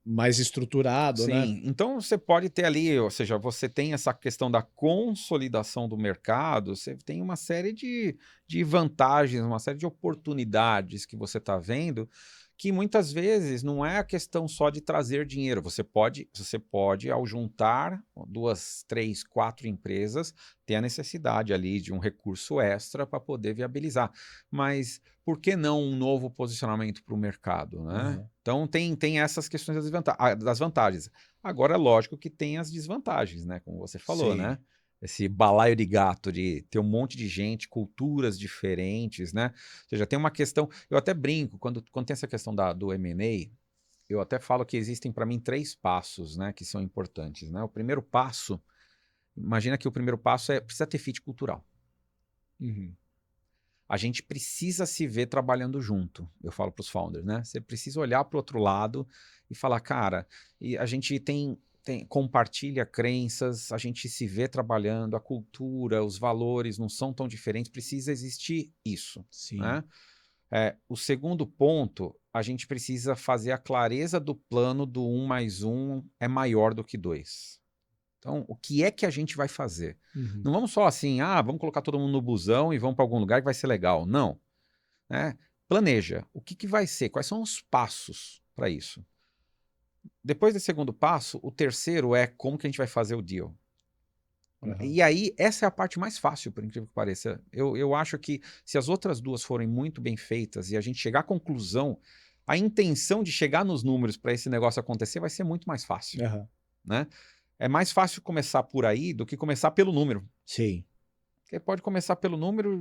mais estruturado, né?
Sim, então você pode ter ali, ou seja, você tem essa questão da consolidação do mercado, você tem uma série de vantagens, uma série de oportunidades que você está vendo, que muitas vezes não é a questão só de trazer dinheiro. Você pode, ao juntar 2, 3, 4 empresas, ter a necessidade ali de um recurso extra para poder viabilizar. Mas por que não um novo posicionamento para o mercado, né?
Uhum.
Então tem essas questões das vantagens. Agora, é lógico que tem as desvantagens, né? Como você falou,
Sim.
né? Esse balaio de gato de ter um monte de gente, culturas diferentes, né? Ou seja, tem uma questão. Eu até brinco, quando tem essa questão do M&A, eu até falo que existem para mim 3 passos, né? Que são importantes, né? O primeiro passo, imagina que o primeiro passo precisa ter fit cultural.
Uhum.
A gente precisa se ver trabalhando junto, eu falo para os founders, né? Você precisa olhar para o outro lado e falar, cara, e a gente compartilha crenças, a gente se vê trabalhando, a cultura, os valores não são tão diferentes, precisa existir isso,
Sim.
né? O segundo ponto, a gente precisa fazer a clareza do plano do 1 mais 1 é maior do que 2. Então, o que é que a gente vai fazer?
Uhum.
Não vamos só assim, vamos colocar todo mundo no busão e vamos para algum lugar que vai ser legal. Não. Né? Planeja. O que vai ser? Quais são os passos para isso? Depois desse segundo passo, o terceiro é como que a gente vai fazer o deal.
Uhum.
E aí, essa é a parte mais fácil, por incrível que pareça. Eu acho que se as outras duas forem muito bem feitas e a gente chegar à conclusão, a intenção de chegar nos números para esse negócio acontecer vai ser muito mais fácil.
Uhum.
Né? É mais fácil começar por aí do que começar pelo número.
Sim.
Porque pode começar pelo número,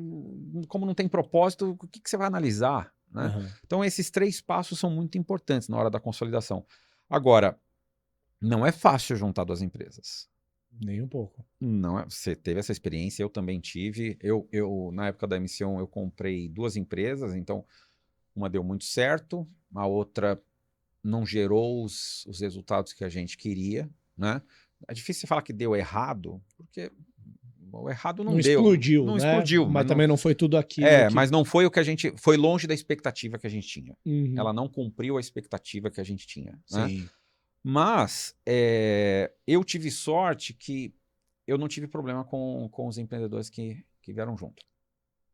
como não tem propósito, o que você vai analisar? Né?
Uhum.
Então, esses 3 passos são muito importantes na hora da consolidação. Agora, não é fácil juntar 2 empresas.
Nem um pouco.
Não você teve essa experiência, eu também tive. Eu na época da emissão, eu comprei 2 empresas, então uma deu muito certo, a outra não gerou os resultados que a gente queria, né? É difícil você falar que deu errado, porque o errado
Não
não deu,
explodiu,
não
né?
explodiu,
Mas também não foi tudo aquilo que.
mas não foi o que a gente, foi longe da expectativa que a gente tinha.
Uhum.
Ela não cumpriu a expectativa que a gente tinha, né?
Sim.
Mas eu tive sorte que eu não tive problema com os empreendedores que vieram junto,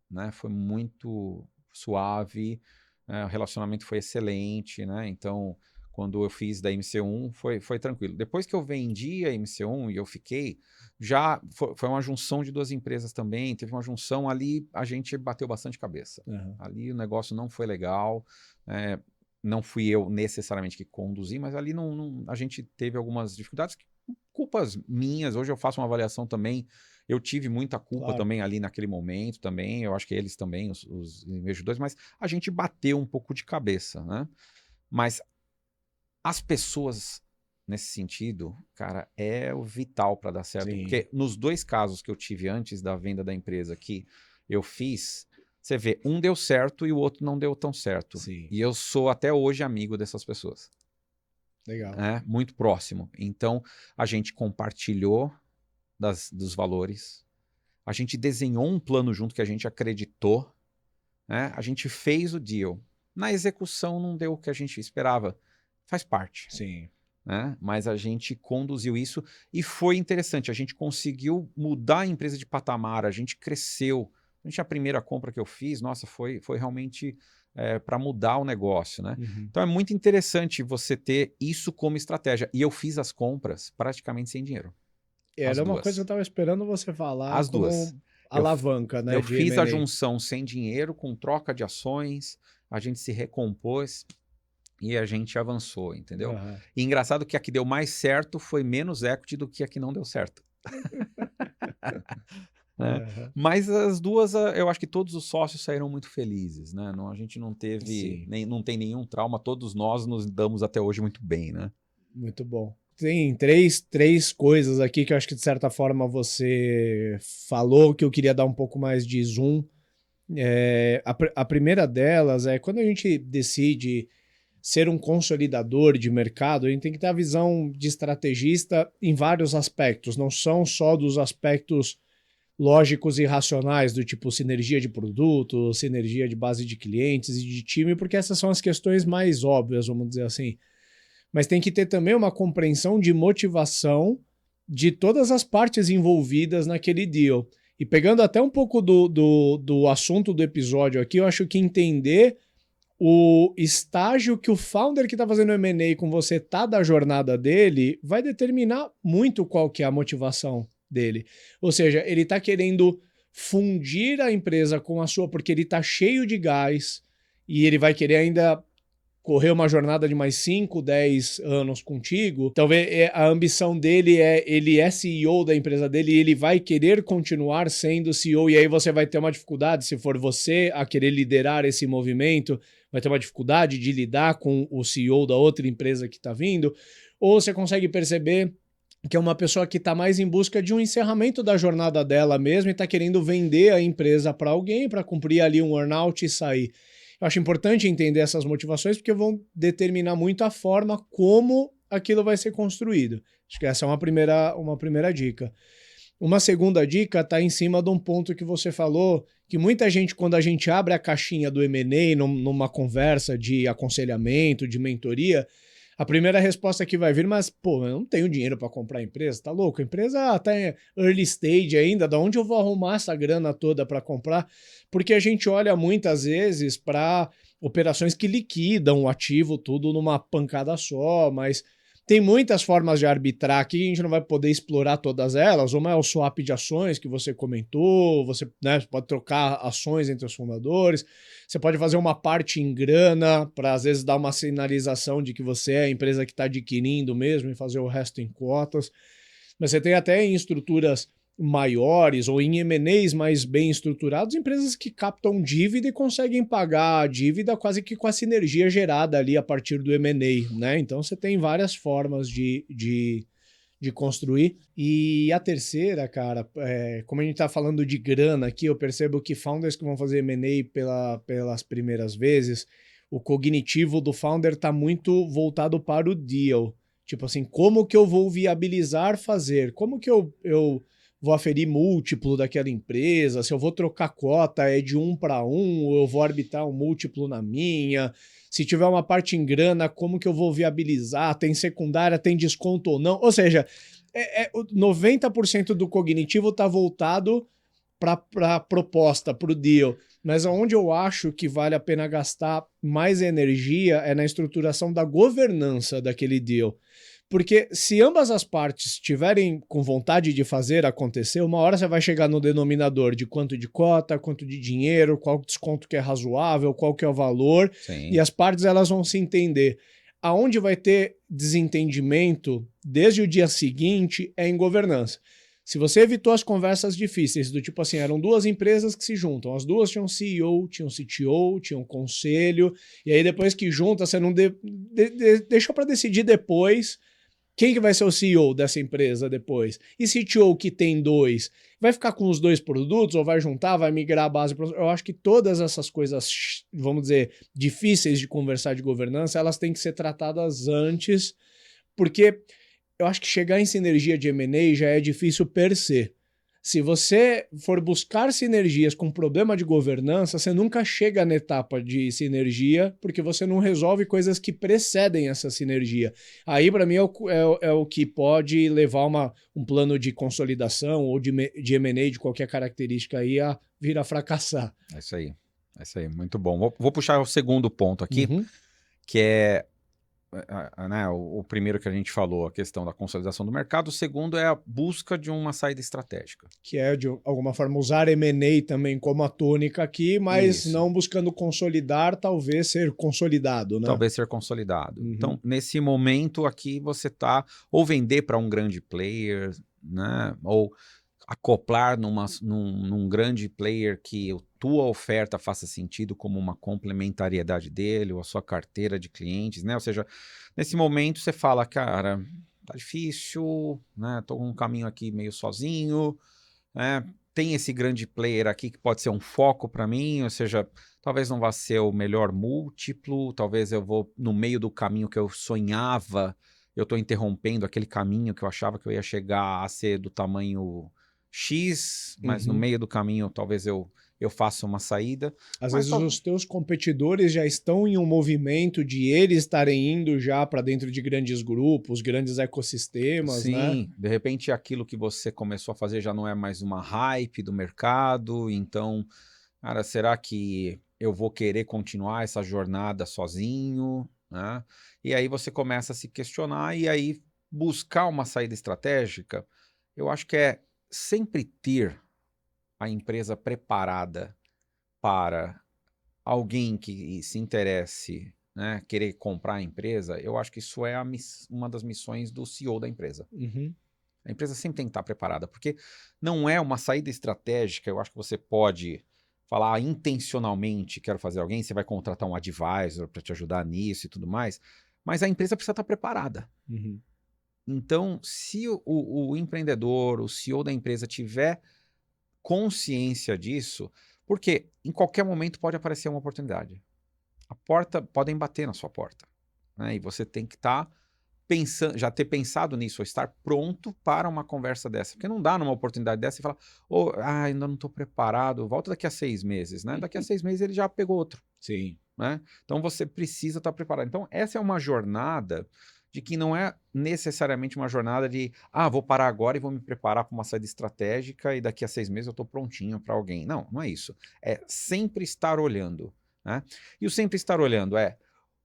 né? Foi muito suave, o relacionamento foi excelente, né? Então, quando eu fiz da MC1, foi tranquilo. Depois que eu vendi a MC1 e eu fiquei, já foi uma junção de 2 empresas também, teve uma junção ali, a gente bateu bastante cabeça.
Uhum.
Ali o negócio não foi legal, não fui eu necessariamente que conduzi, mas ali a gente teve algumas dificuldades, culpas minhas, hoje eu faço uma avaliação também, eu tive muita culpa
Claro.
também ali naquele momento também, eu acho que eles também, os investidores, mas a gente bateu um pouco de cabeça, né? Mas as pessoas, nesse sentido, cara, é o vital para dar certo,
Sim.
porque nos 2 casos que eu tive antes da venda da empresa que eu fiz, você vê, um deu certo e o outro não deu tão certo.
Sim.
E eu sou até hoje amigo dessas pessoas.
Legal.
Muito próximo. Então, a gente compartilhou dos valores, a gente desenhou um plano junto que a gente acreditou, né? A gente fez o deal. Na execução não deu o que a gente esperava. Faz parte.
Sim.
Né? Mas a gente conduziu isso e foi interessante. A gente conseguiu mudar a empresa de patamar, a gente cresceu. A primeira compra que eu fiz, nossa, foi realmente para mudar o negócio. Né?
Uhum.
Então é muito interessante você ter isso como estratégia. E eu fiz as compras praticamente sem dinheiro. As
Era uma coisa que eu
2.
estava esperando você falar
As 2.
como
Eu,
alavanca, né,
eu
de
fiz a
M&A.
junção sem dinheiro, com troca de ações, a gente se recompôs e a gente avançou, entendeu?
Uhum.
E engraçado que a que deu mais certo foi menos equity do que a que não deu certo. Né?
Uhum.
Mas as duas, eu acho que todos os sócios saíram muito felizes, né? Não, a gente não teve,
Sim.
não tem nenhum trauma, todos nós nos damos até hoje muito bem, né?
Muito bom. Tem três coisas aqui que eu acho que de certa forma você falou que eu queria dar um pouco mais de zoom. A primeira delas é quando a gente decide ser um consolidador de mercado, a gente tem que ter a visão de estrategista em vários aspectos, não são só dos aspectos lógicos e racionais, do tipo sinergia de produto, sinergia de base de clientes e de time, porque essas são as questões mais óbvias, vamos dizer assim. Mas tem que ter também uma compreensão de motivação de todas as partes envolvidas naquele deal. E pegando até um pouco do assunto do episódio aqui, eu acho que entender o estágio que o founder que está fazendo o M&A com você tá da jornada dele vai determinar muito qual que é a motivação dele. Ou seja, ele está querendo fundir a empresa com a sua porque ele está cheio de gás e ele vai querer ainda correr uma jornada de mais 5, 10 anos contigo, talvez a ambição dele ele é CEO da empresa dele e ele vai querer continuar sendo CEO, e aí você vai ter uma dificuldade, se for você a querer liderar esse movimento, vai ter uma dificuldade de lidar com o CEO da outra empresa que está vindo, ou você consegue perceber que é uma pessoa que está mais em busca de um encerramento da jornada dela mesmo e está querendo vender a empresa para alguém para cumprir ali um earn-out e sair. Eu acho importante entender essas motivações porque vão determinar muito a forma como aquilo vai ser construído. Acho que essa é uma primeira dica. Uma segunda dica está em cima de um ponto que você falou, que muita gente, quando a gente abre a caixinha do M&A numa conversa de aconselhamento, de mentoria, a primeira resposta que vai vir, mas, pô, eu não tenho dinheiro para comprar a empresa, tá louco? A empresa tá em early stage ainda, da onde eu vou arrumar essa grana toda para comprar? Porque a gente olha muitas vezes para operações que liquidam o ativo tudo numa pancada só, mas tem muitas formas de arbitrar aqui, a gente não vai poder explorar todas elas. Uma é o swap de ações que você comentou, você, né, pode trocar ações entre os fundadores, você pode fazer uma parte em grana para às vezes dar uma sinalização de que você é a empresa que está adquirindo mesmo e fazer o resto em cotas. Mas você tem até em estruturas maiores ou em M&As mais bem estruturados, empresas que captam dívida e conseguem pagar a dívida quase que com a sinergia gerada ali a partir do M&A, né? Então você tem várias formas de construir. E a terceira, cara, como a gente tá falando de grana aqui, eu percebo que founders que vão fazer M&A pelas primeiras vezes, o cognitivo do founder tá muito voltado para o deal. Tipo assim, como que eu vou viabilizar fazer? Como que eu vou aferir múltiplo daquela empresa? Se eu vou trocar cota é de 1 para 1, ou eu vou arbitrar um múltiplo na minha? Se tiver uma parte em grana, como que eu vou viabilizar? Tem secundária, tem desconto ou não? Ou seja, 90% do cognitivo está voltado para a proposta, para o deal. Mas onde eu acho que vale a pena gastar mais energia é na estruturação da governança daquele deal. Porque se ambas as partes estiverem com vontade de fazer acontecer, uma hora você vai chegar no denominador de quanto de cota, quanto de dinheiro, qual desconto que é razoável, qual que é o valor,
Sim.
e as partes elas vão se entender. Aonde vai ter desentendimento desde o dia seguinte é em governança. Se você evitou as conversas difíceis, do tipo assim, eram duas empresas que se juntam, as duas tinham CEO, tinham CTO, tinham conselho, e aí depois que junta, você não deixou para decidir depois quem que vai ser o CEO dessa empresa depois? E CTO que tem dois, vai ficar com os dois produtos ou vai juntar, vai migrar a base? Eu acho que todas essas coisas, vamos dizer, difíceis de conversar de governança, elas têm que ser tratadas antes, porque eu acho que chegar em sinergia de M&A já é difícil per se. Se você for buscar sinergias com problema de governança, você nunca chega na etapa de sinergia, porque você não resolve coisas que precedem essa sinergia. Aí, para mim, é o que pode levar um plano de consolidação ou de M&A de qualquer característica aí a vir a fracassar.
É isso aí, muito bom. Vou puxar o segundo ponto aqui, que é né, o primeiro que a gente falou, a questão da consolidação do mercado. O segundo é a busca de uma saída estratégica.
Que é, de alguma forma, usar M&A também como a tônica aqui, mas não buscando consolidar, talvez ser consolidado, né?
Talvez ser consolidado. Então, nesse momento aqui, você tá ou vender para um grande player, né, ou acoplar num grande player que a tua oferta faça sentido como uma complementariedade dele ou a sua carteira de clientes, né? Ou seja, nesse momento você fala, cara, tá difícil, né? Tô com um caminho aqui meio sozinho, né? tem esse grande player aqui que pode ser um foco para mim, ou seja, talvez não vá ser o melhor múltiplo, talvez eu vou no meio do caminho que eu sonhava, eu estou interrompendo aquele caminho que eu achava que eu ia chegar a ser do tamanho X, mas no meio do caminho talvez eu faça uma saída.
Às
Mas
vezes os teus competidores já estão em um movimento de eles estarem indo já para dentro de grandes grupos, grandes ecossistemas, né?
Sim, de repente aquilo que você começou a fazer já não é mais uma hype do mercado, então, cara, será que eu vou querer continuar essa jornada sozinho, né? E aí você começa a se questionar e aí buscar uma saída estratégica, eu acho que é sempre ter a empresa preparada para alguém que se interesse, né, querer comprar a empresa, eu acho que isso é uma das missões do CEO da empresa.
Uhum.
A empresa sempre tem que estar preparada, porque não é uma saída estratégica, eu acho que você pode falar intencionalmente, quero fazer alguém, você vai contratar um advisor para te ajudar nisso e tudo mais, mas a empresa precisa estar preparada.
Uhum.
Então, se o empreendedor, o CEO da empresa tiver consciência disso, porque em qualquer momento pode aparecer uma oportunidade. Podem bater na sua porta, né? E você tem que estar pensando, já ter pensado nisso, ou estar pronto para uma conversa dessa. Porque não dá numa oportunidade dessa e falar, ainda não estou preparado, volta daqui a 6 meses, né? Daqui a 6 meses ele já pegou outro.
Sim.
Né? Então você precisa estar preparado. Então essa é uma jornada de que não é necessariamente uma jornada de vou parar agora e vou me preparar para uma saída estratégica e daqui a 6 meses eu estou prontinho para alguém. Não, não é isso. É sempre estar olhando. Né? E o sempre estar olhando é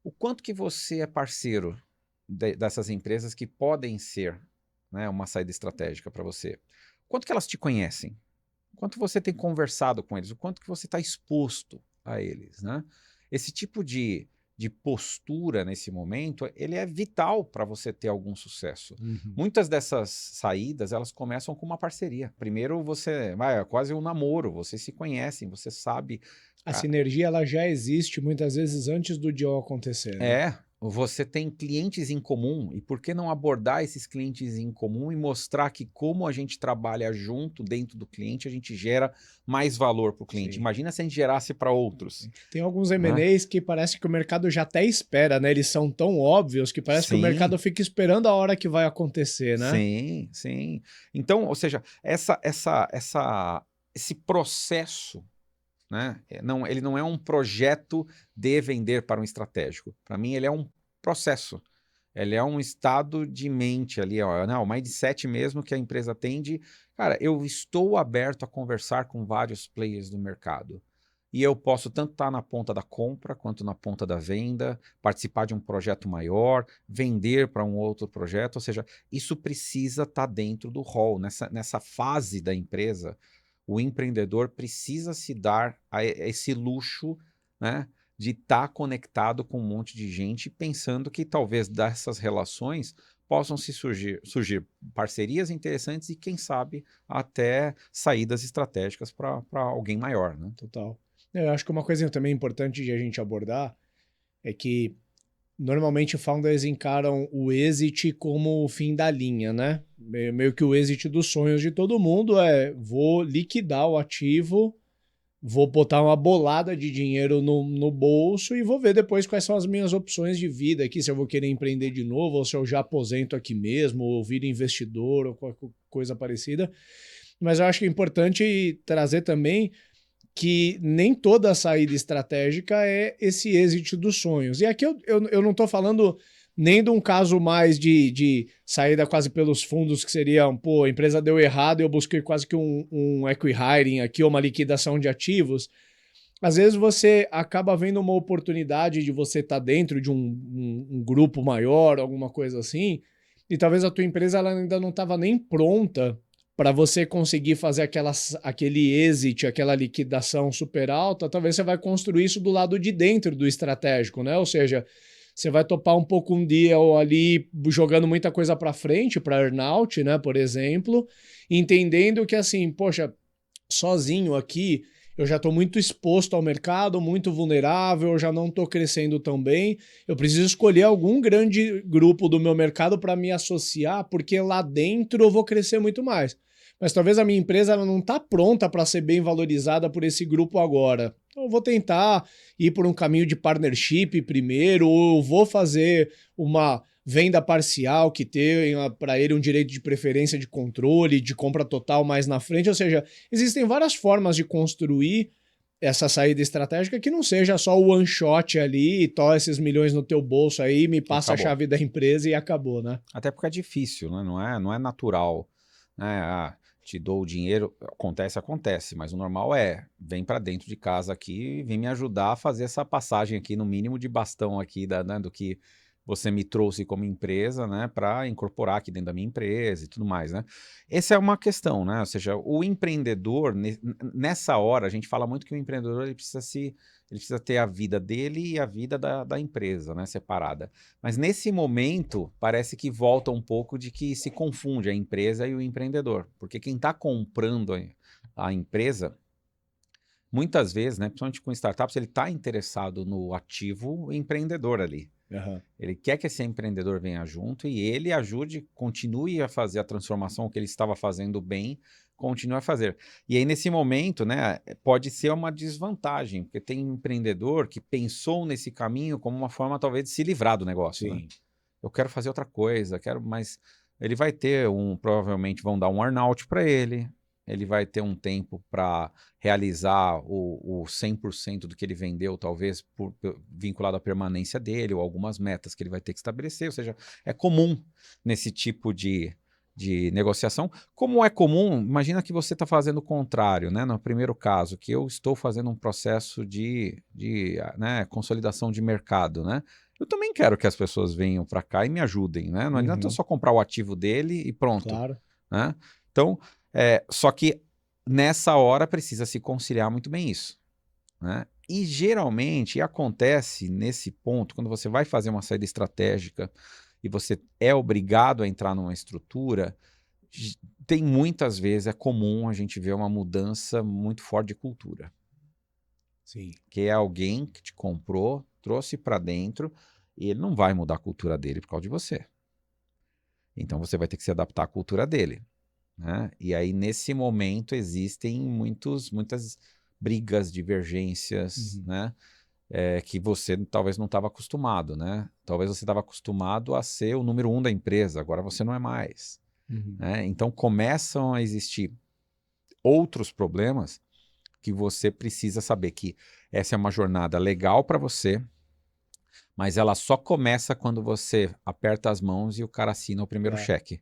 o quanto que você é parceiro dessas empresas que podem ser, né, uma saída estratégica para você. Quanto que elas te conhecem? Quanto você tem conversado com eles? O quanto que você está exposto a eles, né? Esse tipo de postura nesse momento, ele é vital para você ter algum sucesso.
Uhum.
Muitas dessas saídas, elas começam com uma parceria. Primeiro é quase um namoro, vocês se conhecem, você sabe...
A sinergia, ela já existe muitas vezes antes do deal acontecer, né?
Você tem clientes em comum, e por que não abordar esses clientes em comum e mostrar que como a gente trabalha junto dentro do cliente, a gente gera mais valor para o cliente.
Sim.
Imagina se a gente gerasse para outros.
Tem alguns M&As que parece que o mercado já até espera, né? Eles são tão óbvios que parece que o mercado fica esperando a hora que vai acontecer, né?
Sim, sim. Então, ou seja, esse processo, né? Ele não é um projeto de vender para um estratégico. Para mim, ele é um processo. Ele é um estado de mente ali, ó, o mindset mesmo que a empresa tem de, cara, eu estou aberto a conversar com vários players do mercado. E eu posso tanto estar na ponta da compra, quanto na ponta da venda, participar de um projeto maior, vender para um outro projeto, ou seja, isso precisa estar dentro do rol, nessa fase da empresa. O empreendedor precisa se dar a esse luxo, né, de estar conectado com um monte de gente, pensando que talvez dessas relações possam surgir parcerias interessantes e, quem sabe, até saídas estratégicas para alguém maior. Né?
Total. Eu acho que uma coisa também importante de a gente abordar é que normalmente founders encaram o exit como o fim da linha, né? Meio que o exit dos sonhos de todo mundo é vou liquidar o ativo, vou botar uma bolada de dinheiro no bolso e vou ver depois quais são as minhas opções de vida aqui, se eu vou querer empreender de novo, ou se eu já aposento aqui mesmo, ou viro investidor, ou qualquer coisa parecida. Mas eu acho que é importante trazer também que nem toda saída estratégica é esse êxito dos sonhos. E aqui eu não estou falando nem de um caso mais de saída quase pelos fundos, que seria, a empresa deu errado e eu busquei quase que um equi-hiring aqui, ou uma liquidação de ativos. Às vezes você acaba vendo uma oportunidade de você estar dentro de um grupo maior, alguma coisa assim, e talvez a tua empresa ela ainda não estava nem pronta para você conseguir fazer aquele exit, aquela liquidação super alta. Talvez você vai construir isso do lado de dentro do estratégico, né? Ou seja, você vai topar um pouco um deal ali jogando muita coisa para frente, para earnout, né, por exemplo, entendendo que assim, poxa, sozinho aqui eu já estou muito exposto ao mercado, muito vulnerável, eu já não estou crescendo tão bem. Eu preciso escolher algum grande grupo do meu mercado para me associar, porque lá dentro eu vou crescer muito mais. mas talvez a minha empresa ela não está pronta para ser bem valorizada por esse grupo agora. Então, eu vou tentar ir por um caminho de partnership primeiro, ou eu vou fazer uma venda parcial que tenha para ele um direito de preferência de controle, de compra total mais na frente. Ou seja, existem várias formas de construir essa saída estratégica que não seja só o one shot ali, to esses milhões no teu bolso aí, me passa a chave da empresa e acabou, né?
Até porque é difícil, né? Não é natural, né? Ah, te dou o dinheiro, acontece, mas o normal vem para dentro de casa aqui, vem me ajudar a fazer essa passagem aqui, no mínimo de bastão aqui, né, do que você me trouxe como empresa, né, para incorporar aqui dentro da minha empresa e tudo mais, né? Essa é uma questão, né? Ou seja, o empreendedor, nessa hora, a gente fala muito que o empreendedor ele precisa ter a vida dele e a vida da empresa, né, separada. Mas nesse momento, parece que volta um pouco de que se confunde a empresa e o empreendedor. Porque quem está comprando a empresa, muitas vezes, né, principalmente com startups, ele está interessado no ativo empreendedor ali.
Uhum.
Ele quer que esse empreendedor venha junto e ele ajude, continue a fazer a transformação que ele estava fazendo bem, continue a fazer. E aí, nesse momento, né, pode ser uma desvantagem, porque tem empreendedor que pensou nesse caminho como uma forma, talvez, de se livrar do negócio. Sim. Né? Eu quero fazer outra coisa, mas ele vai ter provavelmente vão dar um earn-out para ele vai ter um tempo para realizar o 100% do que ele vendeu, talvez vinculado à permanência dele, ou algumas metas que ele vai ter que estabelecer. Ou seja, é comum nesse tipo de negociação. Como é comum, imagina que você está fazendo o contrário, né? No primeiro caso, que eu estou fazendo um processo de né, consolidação de mercado, né? Eu também quero que as pessoas venham para cá e me ajudem, né? Não adianta eu só comprar o ativo dele e pronto.
Claro.
Né? Então, só que nessa hora precisa se conciliar muito bem isso. Né? E geralmente acontece nesse ponto, quando você vai fazer uma saída estratégica e você é obrigado a entrar numa estrutura, tem muitas vezes, é comum a gente ver uma mudança muito forte de cultura.
Sim.
Que é alguém que te comprou, trouxe para dentro e ele não vai mudar a cultura dele por causa de você. Então você vai ter que se adaptar à cultura dele. Né? E aí, nesse momento, existem muitas brigas, divergências, né? Que você talvez não estava acostumado, né? Talvez você estava acostumado a ser o número 1 da empresa, agora você não é mais. Né? Então, começam a existir outros problemas que você precisa saber que essa é uma jornada legal para você, mas ela só começa quando você aperta as mãos e o cara assina o primeiro cheque.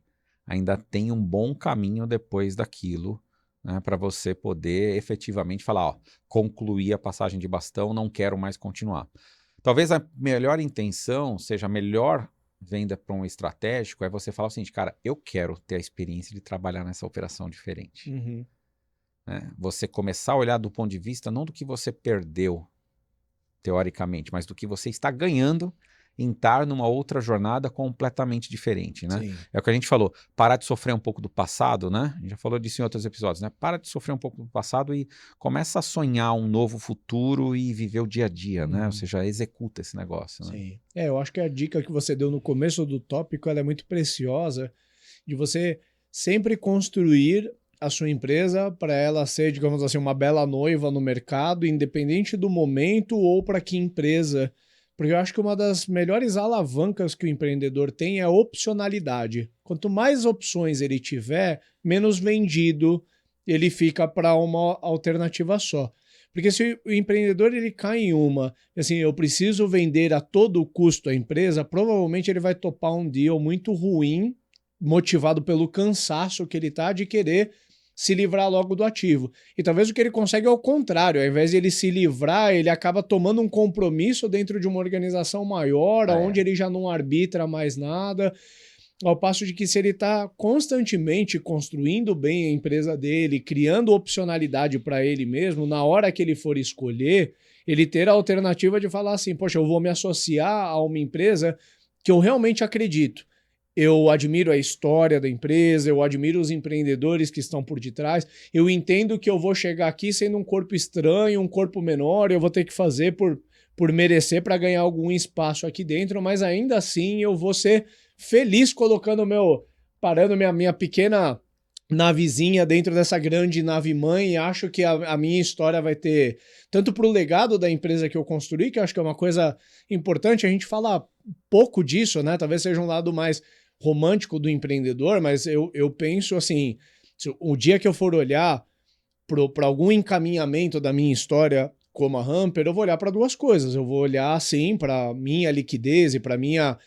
Ainda tem um bom caminho depois daquilo, né, para você poder efetivamente falar, ó, concluir a passagem de bastão, não quero mais continuar. Talvez a melhor intenção seja a melhor venda para um estratégico é você falar o seguinte, cara, eu quero ter a experiência de trabalhar nessa operação diferente. Né? Você começar a olhar do ponto de vista não do que você perdeu, teoricamente, mas do que você está ganhando em estar numa outra jornada completamente diferente, né? Sim. É o que a gente falou, parar de sofrer um pouco do passado, né? A gente já falou disso em outros episódios, né? Para de sofrer um pouco do passado e começa a sonhar um novo futuro e viver o dia a dia, né? Ou seja, executa esse negócio, né?
Sim. Eu acho que a dica que você deu no começo do tópico, ela é muito preciosa, de você sempre construir a sua empresa para ela ser, digamos assim, uma bela noiva no mercado, independente do momento ou para que empresa. Porque eu acho que uma das melhores alavancas que o empreendedor tem é a opcionalidade. Quanto mais opções ele tiver, menos vendido ele fica para uma alternativa só. Porque se o empreendedor ele cai em uma, assim, eu preciso vender a todo custo a empresa, provavelmente ele vai topar um deal muito ruim, motivado pelo cansaço que ele tá de querer se livrar logo do ativo. E talvez o que ele consegue é o contrário, ao invés de ele se livrar, ele acaba tomando um compromisso dentro de uma organização maior, onde ele já não arbitra mais nada, ao passo de que se ele está constantemente construindo bem a empresa dele, criando opcionalidade para ele mesmo, na hora que ele for escolher, ele ter a alternativa de falar assim, poxa, eu vou me associar a uma empresa que eu realmente acredito. Eu admiro a história da empresa, eu admiro os empreendedores que estão por detrás, eu entendo que eu vou chegar aqui sendo um corpo estranho, um corpo menor, eu vou ter que fazer por merecer para ganhar algum espaço aqui dentro, mas ainda assim eu vou ser feliz colocando parando minha pequena navezinha dentro dessa grande nave mãe, e acho que a minha história vai ter, tanto para o legado da empresa que eu construí, que eu acho que é uma coisa importante, a gente fala pouco disso, né? Talvez seja um lado mais romântico do empreendedor, mas eu penso assim, o dia que eu for olhar para algum encaminhamento da minha história como a Hamper, eu vou olhar para duas coisas. Eu vou olhar, sim, para minha liquidez e para minha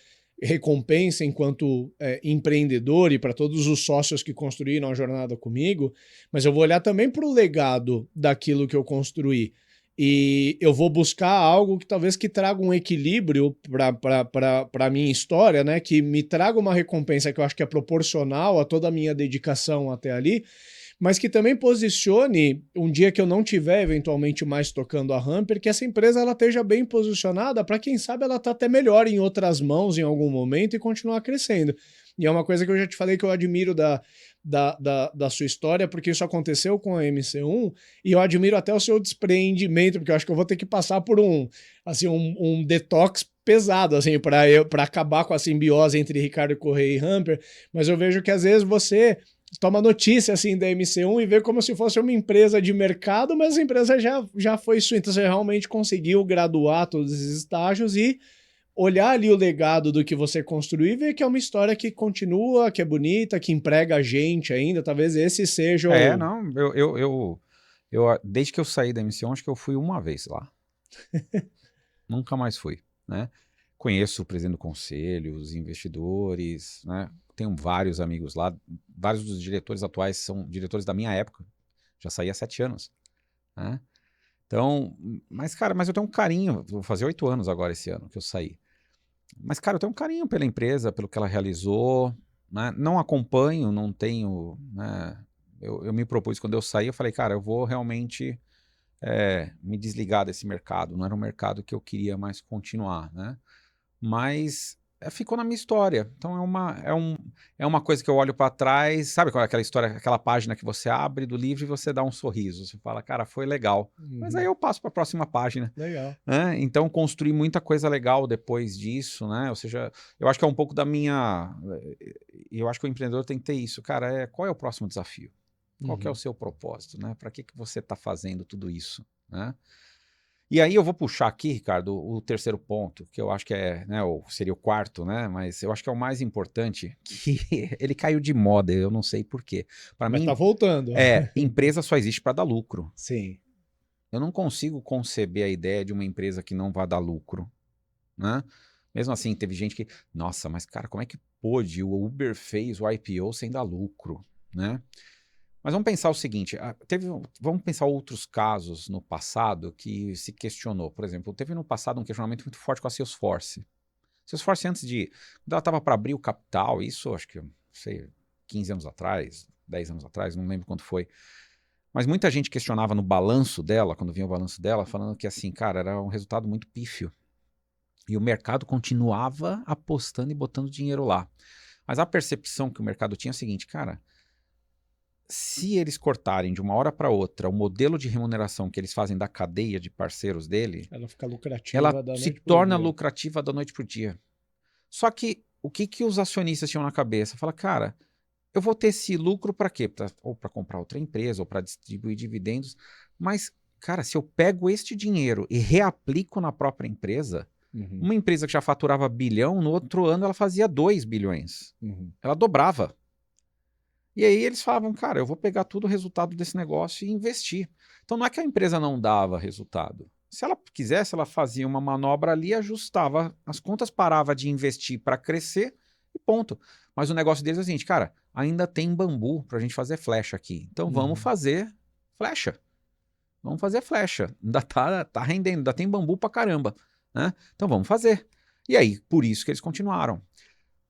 recompensa enquanto empreendedor e para todos os sócios que construíram a jornada comigo, mas eu vou olhar também para o legado daquilo que eu construí. E eu vou buscar algo que talvez que traga um equilíbrio para a minha história, né? Que me traga uma recompensa que eu acho que é proporcional a toda a minha dedicação até ali, mas que também posicione, um dia que eu não tiver eventualmente mais tocando a Hamper, que essa empresa ela esteja bem posicionada para quem sabe ela tá até melhor em outras mãos em algum momento e continuar crescendo. E é uma coisa que eu já te falei que eu admiro da sua história, porque isso aconteceu com a MC1, e eu admiro até o seu despreendimento, porque eu acho que eu vou ter que passar por um detox pesado, assim, para acabar com a simbiose entre Ricardo Corrêa e Hamper, mas eu vejo que às vezes você toma notícia assim da MC1 e vê como se fosse uma empresa de mercado, mas a empresa já foi sua. Então você realmente conseguiu graduar todos esses estágios e olhar ali o legado do que você construiu e ver que é uma história que continua, que é bonita, que emprega a gente ainda. Talvez esse seja o...
Não, desde que eu saí da MC1, acho que eu fui uma vez lá. Nunca mais fui, né? Conheço o presidente do conselho, os investidores, né? Tenho vários amigos lá, vários dos diretores atuais são diretores da minha época, já saí há 7 anos, né? Então, mas cara, eu tenho um carinho, vou fazer 8 anos agora esse ano que eu saí. Mas cara, eu tenho um carinho pela empresa, pelo que ela realizou, né? Não acompanho, não tenho, né? Eu me propus quando eu saí, eu falei, cara, eu vou realmente me desligar desse mercado, não era um mercado que eu queria mais continuar, né? Mas ficou na minha história. Então é uma coisa que eu olho para trás, sabe qual é aquela história, aquela página que você abre do livro e você dá um sorriso. Você fala, cara, foi legal. Mas aí eu passo para a próxima página.
Legal.
Né? Então construí muita coisa legal depois disso, né? Ou seja, eu acho que é um pouco da minha. Eu acho que o empreendedor tem que ter isso, cara. Qual é o próximo desafio? Qual que é o seu propósito, né? Para que você está fazendo tudo isso, né? E aí eu vou puxar aqui, Ricardo, o terceiro ponto, que eu acho que né, seria o quarto, né? Mas eu acho que é o mais importante, que ele caiu de moda, eu não sei por quê. Para
Mas
mim,
tá voltando.
empresa só existe para dar lucro.
Sim.
Eu não consigo conceber a ideia de uma empresa que não vai dar lucro, né? Mesmo assim, teve gente que, nossa, mas cara, como é que pôde? O Uber fez o IPO sem dar lucro, né? Mas vamos pensar o seguinte, vamos pensar outros casos no passado que se questionou. Por exemplo, teve no passado um questionamento muito forte com a Salesforce. Salesforce quando ela estava para abrir o capital, isso acho que, não sei, 15 anos atrás, 10 anos atrás, não lembro quanto foi. Mas muita gente questionava no balanço dela, quando vinha o balanço dela, falando que assim, cara, era um resultado muito pífio. E o mercado continuava apostando e botando dinheiro lá. Mas a percepção que o mercado tinha é a seguinte, cara, se eles cortarem de uma hora para outra o modelo de remuneração que eles fazem da cadeia de parceiros dele,
Ela fica lucrativa
ela
da
se
noite pro
torna
dia.
lucrativa da noite para o dia. Só que o que os acionistas tinham na cabeça? Fala, cara, eu vou ter esse lucro para quê? Ou para comprar outra empresa, ou para distribuir dividendos. Mas, cara, se eu pego este dinheiro e reaplico na própria empresa, uma empresa que já faturava bilhão, no outro ano ela fazia 2 bilhões. Ela dobrava. E aí eles falavam, cara, eu vou pegar todo o resultado desse negócio e investir. Então não é que a empresa não dava resultado. Se ela quisesse, ela fazia uma manobra ali, ajustava as contas, parava de investir para crescer e ponto. Mas o negócio deles é o seguinte, cara, ainda tem bambu para a gente fazer flecha aqui. Então vamos fazer flecha. Vamos fazer flecha. Ainda tá rendendo, ainda tem bambu para caramba. Né? Então vamos fazer. E aí, por isso que eles continuaram.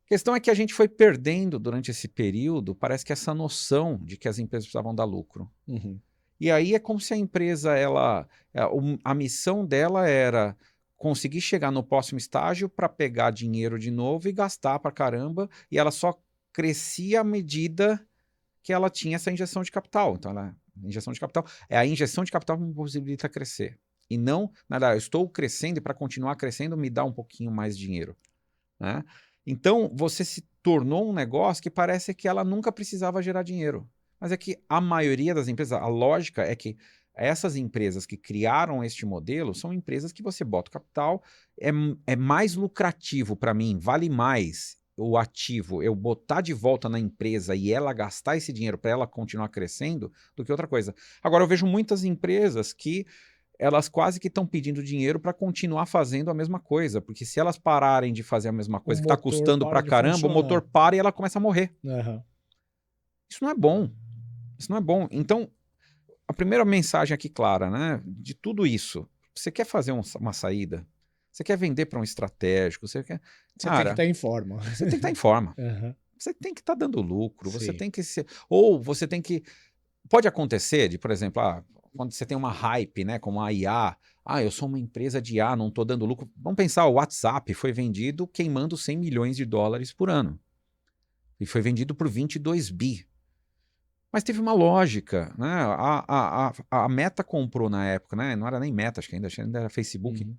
A questão é que a gente foi perdendo durante esse período, parece que essa noção de que as empresas precisavam dar lucro. E aí é como se a empresa, a missão dela era conseguir chegar no próximo estágio para pegar dinheiro de novo e gastar para caramba, e ela só crescia à medida que ela tinha essa injeção de capital. Então, injeção de capital é a injeção de capital que me possibilita crescer. E não, nada, eu estou crescendo e para continuar crescendo me dá um pouquinho mais dinheiro. Né? Então, você se tornou um negócio que parece que ela nunca precisava gerar dinheiro. Mas é que a maioria das empresas, a lógica é que essas empresas que criaram este modelo são empresas que você bota o capital, é mais lucrativo para mim, vale mais o ativo, eu botar de volta na empresa e ela gastar esse dinheiro para ela continuar crescendo, do que outra coisa. Agora, eu vejo muitas empresas que elas quase que estão pedindo dinheiro para continuar fazendo a mesma coisa, porque se elas pararem de fazer a mesma
O
coisa que está
motor
custando
para
para
de
caramba, o motor
funcionar.
para e ela começa a morrer.
Aham.
Isso não é bom. Isso não é bom. Então, a primeira mensagem aqui clara, né, de tudo isso, você quer fazer uma saída, você quer vender para um estratégico, você quer...
Você tem que
Cara,
estar em forma.
você tem que estar em forma.
Aham.
Você tem que estar dando lucro, você
Sim.
tem que ser... Ou você tem que... Pode acontecer de, por exemplo, quando você tem uma hype, né, como a IA, eu sou uma empresa de IA, não estou dando lucro. Vamos pensar, o WhatsApp foi vendido queimando 100 milhões de dólares por ano. E foi vendido por 22 bi. Mas teve uma lógica, né? A Meta comprou na época, né? Não era nem Meta, acho que ainda era Facebook.
Uhum.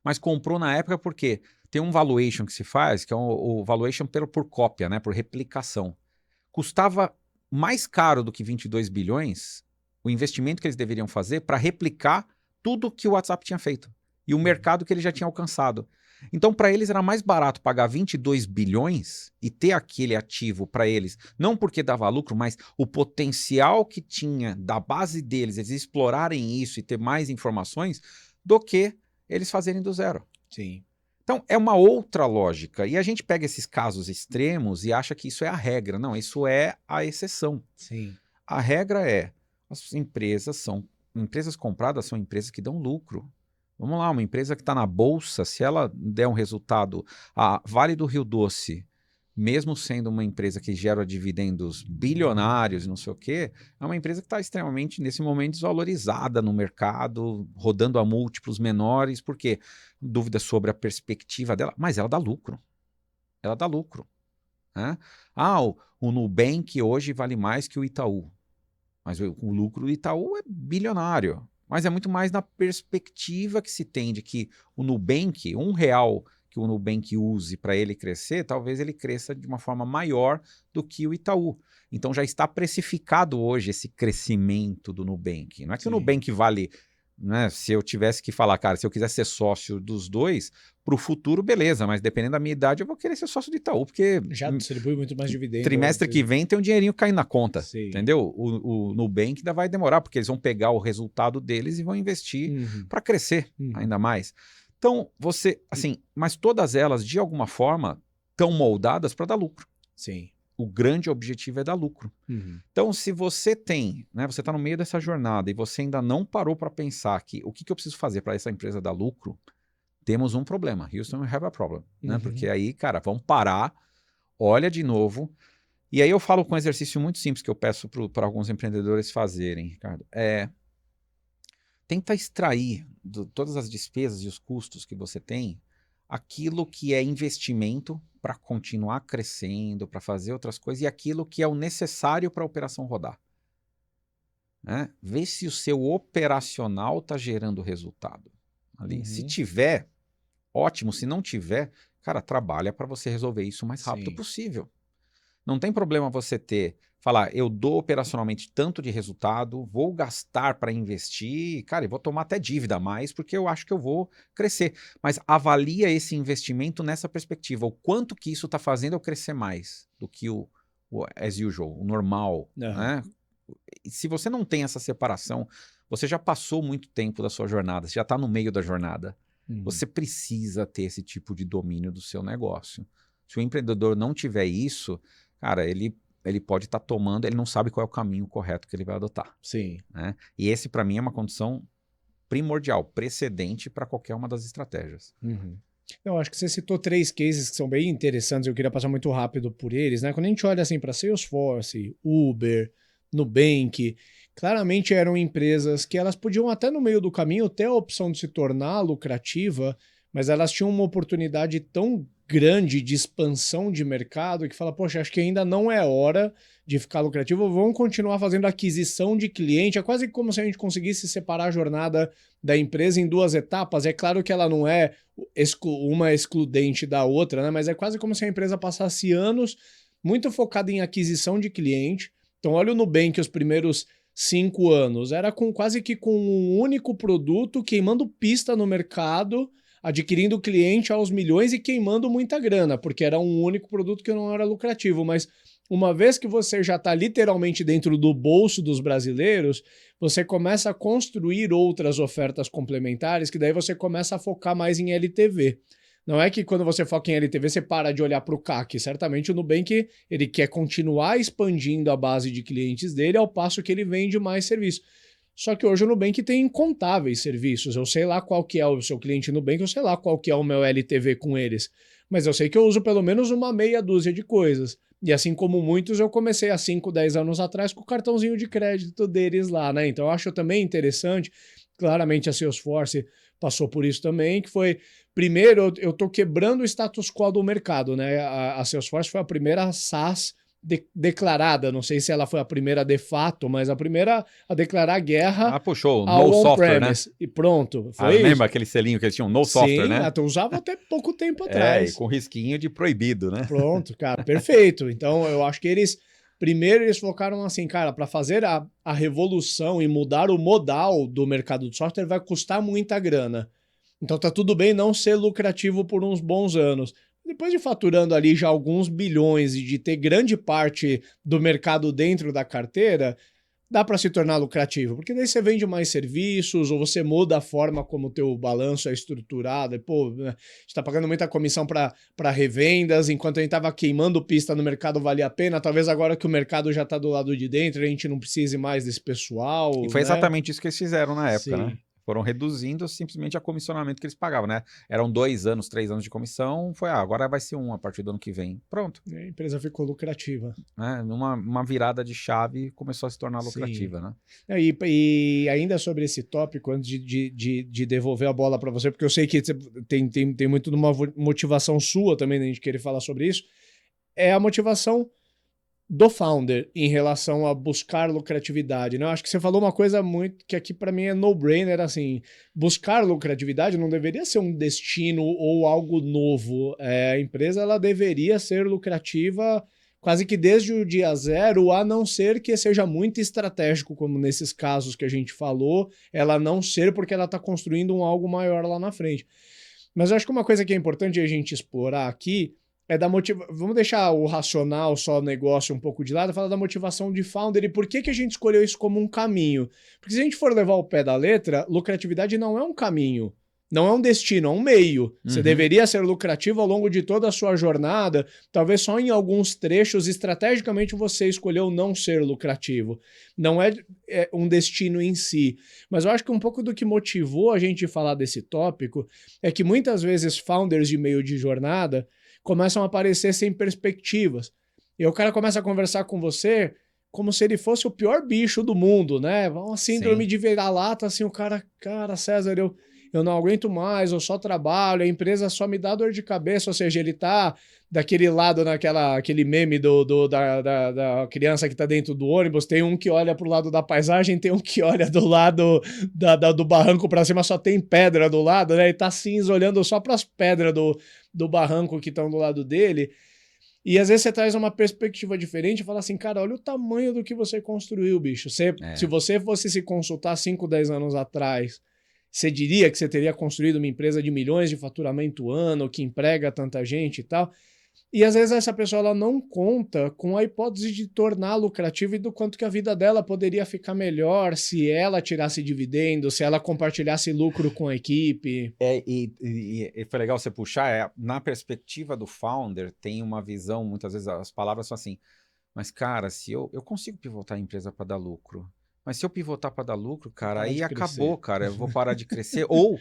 Mas comprou na época porque tem um valuation que se faz, que é o valuation por cópia, né? Por replicação. Custava mais caro do que 22 bilhões o investimento que eles deveriam fazer para replicar tudo que o WhatsApp tinha feito e o mercado que ele já tinha alcançado. Então, para eles era mais barato pagar 22 bilhões e ter aquele ativo para eles, não porque dava lucro, mas o potencial que tinha da base deles, eles explorarem isso e ter mais informações, do que eles fazerem do zero.
Sim.
Então, é uma outra lógica. E a gente pega esses casos extremos e acha que isso é a regra. Não, isso é a exceção.
Sim.
A regra é, as empresas compradas são empresas que dão lucro. Vamos lá, uma empresa que está na bolsa, se ela der um resultado, a Vale do Rio Doce, mesmo sendo uma empresa que gera dividendos bilionários e não sei o quê, é uma empresa que está extremamente, nesse momento, desvalorizada no mercado, rodando a múltiplos menores, porque dúvidas sobre a perspectiva dela, mas ela dá lucro. Ela dá lucro. Né? O Nubank hoje vale mais que o Itaú. Mas o lucro do Itaú é bilionário. Mas é muito mais na perspectiva que se tem de que o Nubank, R$ 1 que o Nubank use para ele crescer, talvez ele cresça de uma forma maior do que o Itaú. Então já está precificado hoje esse crescimento do Nubank. Não é que
Sim.
o Nubank vale, né, se eu tivesse que falar, cara, se eu quiser ser sócio dos dois, para o futuro, beleza, mas dependendo da minha idade, eu vou querer ser sócio do Itaú, porque
Já distribui muito mais dividendo.
trimestre que vem tem um dinheirinho caindo na conta,
Sim.
entendeu? O Nubank ainda vai demorar, porque eles vão pegar o resultado deles e vão investir para crescer ainda mais. Então, mas todas elas, de alguma forma, estão moldadas para dar lucro.
Sim.
O grande objetivo é dar lucro. Então, se você tem, né, você está no meio dessa jornada e você ainda não parou para pensar que o que eu preciso fazer para essa empresa dar lucro, temos um problema. Houston, we have a problem. Né? Porque aí, cara, vamos parar, olha de novo. E aí eu falo com um exercício muito simples que eu peço para alguns empreendedores fazerem, Ricardo. Tenta extrair de todas as despesas e os custos que você tem aquilo que é investimento para continuar crescendo, para fazer outras coisas, e aquilo que é o necessário para a operação rodar. Né? Vê se o seu operacional está gerando resultado ali. Se tiver, ótimo. Se não tiver, cara, trabalha para você resolver isso o mais rápido possível. Não tem problema você falar, eu dou operacionalmente tanto de resultado, vou gastar para investir, cara, e vou tomar até dívida a mais, porque eu acho que eu vou crescer. Mas avalia esse investimento nessa perspectiva, o quanto que isso está fazendo eu crescer mais do que o as usual, o normal. Né? E se você não tem essa separação, você já passou muito tempo da sua jornada, você já está no meio da jornada. Você precisa ter esse tipo de domínio do seu negócio. Se o empreendedor não tiver isso, cara, ele pode estar tomando, ele não sabe qual é o caminho correto que ele vai adotar.
Sim.
Né? E esse, para mim, é uma condição primordial, precedente para qualquer uma das estratégias.
Eu acho que você citou 3 cases que são bem interessantes, eu queria passar muito rápido por eles, né? Quando a gente olha assim para Salesforce, Uber, Nubank, claramente eram empresas que elas podiam até no meio do caminho ter a opção de se tornar lucrativa, mas elas tinham uma oportunidade tão grande de expansão de mercado que fala, poxa, acho que ainda não é hora de ficar lucrativo, vamos continuar fazendo aquisição de cliente, é quase como se a gente conseguisse separar a jornada da empresa em 2 etapas, é claro que ela não é uma excludente da outra, né? Mas é quase como se a empresa passasse anos muito focada em aquisição de cliente, Então olha o Nubank os primeiros 5 anos, era quase que com um único produto, queimando pista no mercado, adquirindo cliente aos milhões e queimando muita grana, porque era um único produto que não era lucrativo, mas uma vez que você já está literalmente dentro do bolso dos brasileiros, você começa a construir outras ofertas complementares, que daí você começa a focar mais em LTV. Não é que quando você foca em LTV você para de olhar para o CAC. Certamente o Nubank ele quer continuar expandindo a base de clientes dele ao passo que ele vende mais serviço. Só que hoje o Nubank tem incontáveis serviços. Eu sei lá qual que é o seu cliente Nubank, eu sei lá qual que é o meu LTV com eles. Mas eu sei que eu uso pelo menos uma meia dúzia de coisas. E assim como muitos, eu comecei há 5, 10 anos atrás com o cartãozinho de crédito deles lá, né? Então eu acho também interessante, claramente a Salesforce passou por isso também, que foi, primeiro, eu estou quebrando o status quo do mercado, né? A Salesforce foi a primeira SaaS declarada, não sei se ela foi a primeira de fato, mas a primeira a declarar guerra
Ah, puxou,
ao
no software, né?
on-premise. E pronto,
Ah,
foi isso.
lembra aquele selinho que eles tinham, no software,
Sim,
né?
até usava até pouco tempo
E
atrás.
com risquinho de proibido, né?
Pronto, cara, perfeito. Então eu acho que primeiro eles focaram assim, cara, para fazer a revolução e mudar o modal do mercado de software vai custar muita grana. Então tá tudo bem não ser lucrativo por uns bons anos. Depois de faturando ali já alguns bilhões e de ter grande parte do mercado dentro da carteira, dá para se tornar lucrativo, porque daí você vende mais serviços ou você muda a forma como o teu balanço é estruturado. E, pô, né, a gente está pagando muita comissão para revendas, enquanto a gente estava queimando pista no mercado valia a pena. Talvez agora que o mercado já está do lado de dentro, a gente não precise mais desse pessoal,
E foi
né?
exatamente isso que eles fizeram na época, né?
Sim.
Foram reduzindo simplesmente a comissionamento que eles pagavam, né? Eram 2 anos, 3 anos de comissão, foi, agora vai ser 1 a partir do ano que vem. Pronto.
A empresa ficou lucrativa.
Né? Numa virada de chave, começou a se tornar
Sim.
lucrativa, né?
E ainda sobre esse tópico, antes de devolver a bola para você, porque eu sei que tem muito de uma motivação sua também, né, de querer falar sobre isso, é a motivação do founder em relação a buscar lucratividade, né? Eu acho que você falou uma coisa muito que aqui para mim é no-brainer, assim, buscar lucratividade não deveria ser um destino ou algo novo. A empresa ela deveria ser lucrativa quase que desde o dia zero, a não ser que seja muito estratégico, como nesses casos que a gente falou, ela não ser porque ela está construindo um algo maior lá na frente. Mas eu acho que uma coisa que é importante a gente explorar aqui é da motivação. Vamos deixar o racional, só o negócio um pouco de lado, falar da motivação de founder e por que, que a gente escolheu isso como um caminho. Porque se a gente for levar o pé da letra, lucratividade não é um caminho. Não é um destino, é um meio. Você deveria ser lucrativo ao longo de toda a sua jornada. Talvez só em alguns trechos, estrategicamente, você escolheu não ser lucrativo. Não é um destino em si. Mas eu acho que um pouco do que motivou a gente falar desse tópico é que muitas vezes founders de meio de jornada começam a aparecer sem perspectivas. E o cara começa a conversar com você como se ele fosse o pior bicho do mundo, né? Uma síndrome de vira-lata, assim, o cara, César, eu não aguento mais, eu só trabalho, a empresa só me dá dor de cabeça, ou seja, ele tá daquele lado, aquele meme da criança que tá dentro do ônibus, tem um que olha pro lado da paisagem, tem um que olha do lado do barranco para cima, só tem pedra do lado, né? E tá cinza olhando só para as pedras do barranco que estão do lado dele. E às vezes você traz uma perspectiva diferente e fala assim, cara, olha o tamanho do que você construiu, bicho. Se você fosse se consultar 5, 10 anos atrás, você diria que você teria construído uma empresa de milhões de faturamento ano, que emprega tanta gente e tal. E às vezes essa pessoa ela não conta com a hipótese de tornar lucrativa e do quanto que a vida dela poderia ficar melhor se ela tirasse dividendo, se ela compartilhasse lucro com a equipe.
E foi legal você puxar, na perspectiva do founder, tem uma visão, muitas vezes as palavras são assim, mas cara, se eu consigo pivotar a empresa para dar lucro, mas se eu pivotar para dar lucro, cara, aí acabou, cara, eu vou parar de crescer, ou...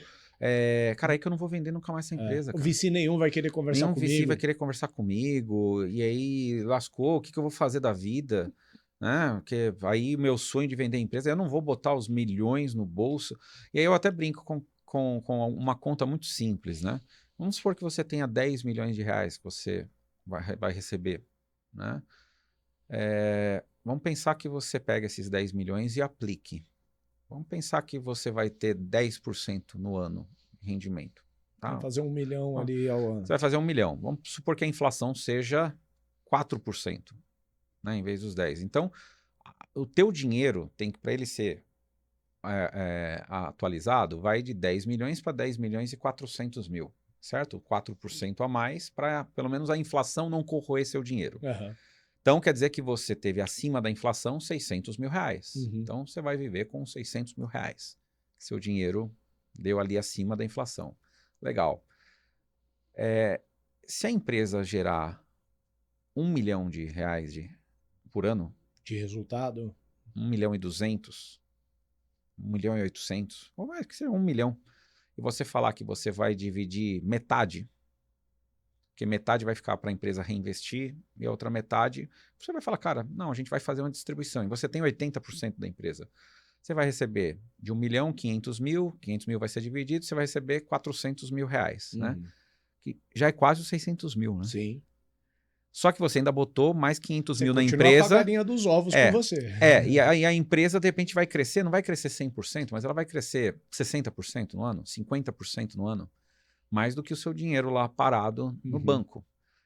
cara, aí que eu não vou vender nunca mais essa empresa,
O
cara.
VC nenhum vai querer conversar comigo.
Nenhum VC vai querer conversar comigo, e aí lascou, o que eu vou fazer da vida? Né? Porque aí meu sonho de vender empresa, eu não vou botar os milhões no bolso. E aí eu até brinco com uma conta muito simples, né? Vamos supor que você tenha 10 milhões de reais que você vai receber, né? Vamos pensar que você pega esses 10 milhões e aplique. Vamos pensar que você vai ter 10% no ano de rendimento. Tá?
Vai fazer 1 milhão ali ao ano.
Você vai fazer 1 milhão. Vamos supor que a inflação seja 4%, né, em vez dos 10%. Então, o teu dinheiro tem que, para ele ser atualizado, vai de 10 milhões para 10 milhões e 400 mil, certo? 4% a mais para, pelo menos, a inflação não corroer seu dinheiro.
Aham.
Então, quer dizer que você teve acima da inflação 600 mil reais.
Uhum.
Então, você vai viver com 600 mil reais. Seu dinheiro deu ali acima da inflação. Legal. Se a empresa gerar 1 milhão de reais por ano,
De resultado?
1 milhão e 200, 1 milhão e 800, ou mais que seja 1 milhão, e você falar que você vai dividir metade, porque metade vai ficar para a empresa reinvestir e a outra metade, você vai falar, cara, não, a gente vai fazer uma distribuição, e você tem 80% da empresa. Você vai receber de 1 milhão, 500 mil vai ser dividido, você vai receber 400 mil reais, né? Que já é quase os 600 mil, né?
Sim.
Só que você ainda botou mais 500
Você
mil na
continua
empresa.
a galinha dos ovos com você.
E a empresa, de repente, vai crescer, não vai crescer 100%, mas ela vai crescer 60% no ano, 50% no ano, mais do que o seu dinheiro lá parado no banco.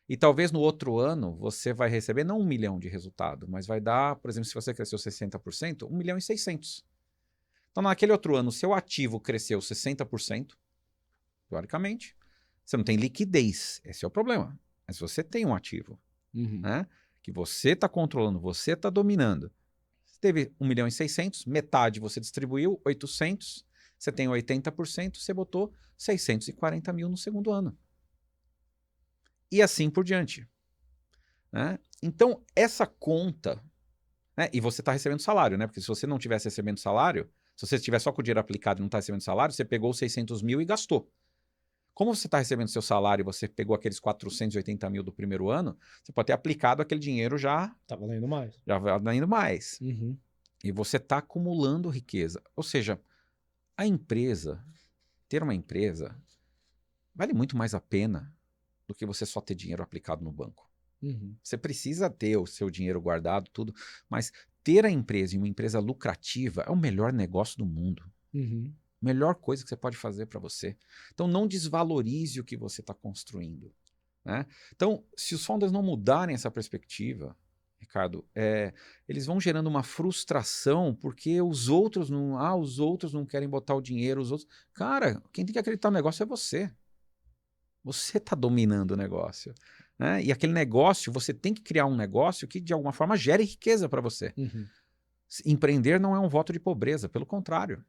E talvez no outro ano você vai receber não 1 milhão de resultado, mas vai dar, por exemplo, se você cresceu 60%, 1 milhão e 600. Então, naquele outro ano, o seu ativo cresceu 60%, teoricamente, você não tem liquidez, esse é o problema. Mas você tem um ativo, né, que você está controlando, você está dominando. Você teve 1 milhão e 600, metade você distribuiu, 800, você tem 80%, você botou 640 mil no segundo ano. E assim por diante. Né? Então, essa conta, né, e você está recebendo salário, né? Porque se você não estivesse recebendo salário, se você estiver só com o dinheiro aplicado e não está recebendo salário, você pegou os 600 mil e gastou. Como você está recebendo seu salário e você pegou aqueles 480 mil do primeiro ano, você pode ter aplicado aquele dinheiro já...
Tá valendo mais.
Já valendo mais. E você está acumulando riqueza. Ou seja, a empresa, ter uma empresa, vale muito mais a pena do que você só ter dinheiro aplicado no banco. Você precisa ter o seu dinheiro guardado, tudo, mas ter a empresa e uma empresa lucrativa é o melhor negócio do mundo. Melhor coisa que você pode fazer para você. Então, não desvalorize o que você está construindo. Né? Então, se os founders não mudarem essa perspectiva, Ricardo, eles vão gerando uma frustração porque os outros não querem botar o dinheiro, os outros... Cara, quem tem que acreditar no negócio é você. Você está dominando o negócio. Né? E aquele negócio, você tem que criar um negócio que, de alguma forma, gere riqueza para você. Empreender não é um voto de pobreza, pelo contrário.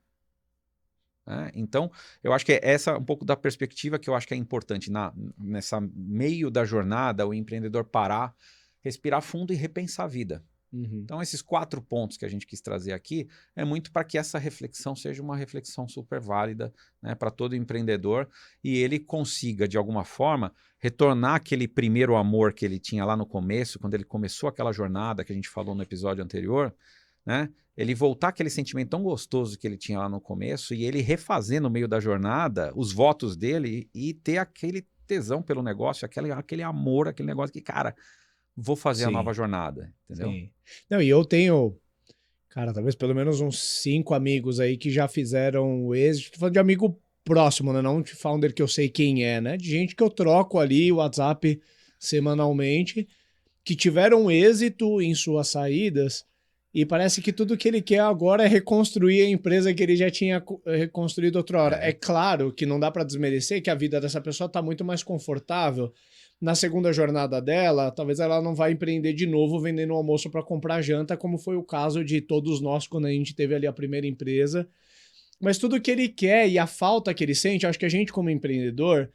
Então, eu acho que essa um pouco da perspectiva que eu acho que é importante nessa meio da jornada, o empreendedor parar, respirar fundo e repensar a vida. Então, esses 4 pontos que a gente quis trazer aqui é muito para que essa reflexão seja uma reflexão super válida, né, para todo empreendedor e ele consiga, de alguma forma, retornar aquele primeiro amor que ele tinha lá no começo, quando ele começou aquela jornada que a gente falou no episódio anterior, né? Ele voltar aquele sentimento tão gostoso que ele tinha lá no começo e ele refazer no meio da jornada os votos dele e ter aquele tesão pelo negócio, aquele amor, aquele negócio que, cara, vou fazer a nova jornada, entendeu?
Sim. Não, e eu tenho, cara, talvez pelo menos uns 5 amigos aí que já fizeram o êxito, tô falando de amigo próximo, né? Não de founder que eu sei quem é, né? De gente que eu troco ali o WhatsApp semanalmente, que tiveram êxito em suas saídas. E parece que tudo que ele quer agora é reconstruir a empresa que ele já tinha reconstruído outra hora. É claro que não dá para desmerecer que a vida dessa pessoa está muito mais confortável. Na segunda jornada dela, talvez ela não vai empreender de novo vendendo almoço para comprar janta, como foi o caso de todos nós quando a gente teve ali a primeira empresa. Mas tudo que ele quer e a falta que ele sente, acho que a gente como empreendedor,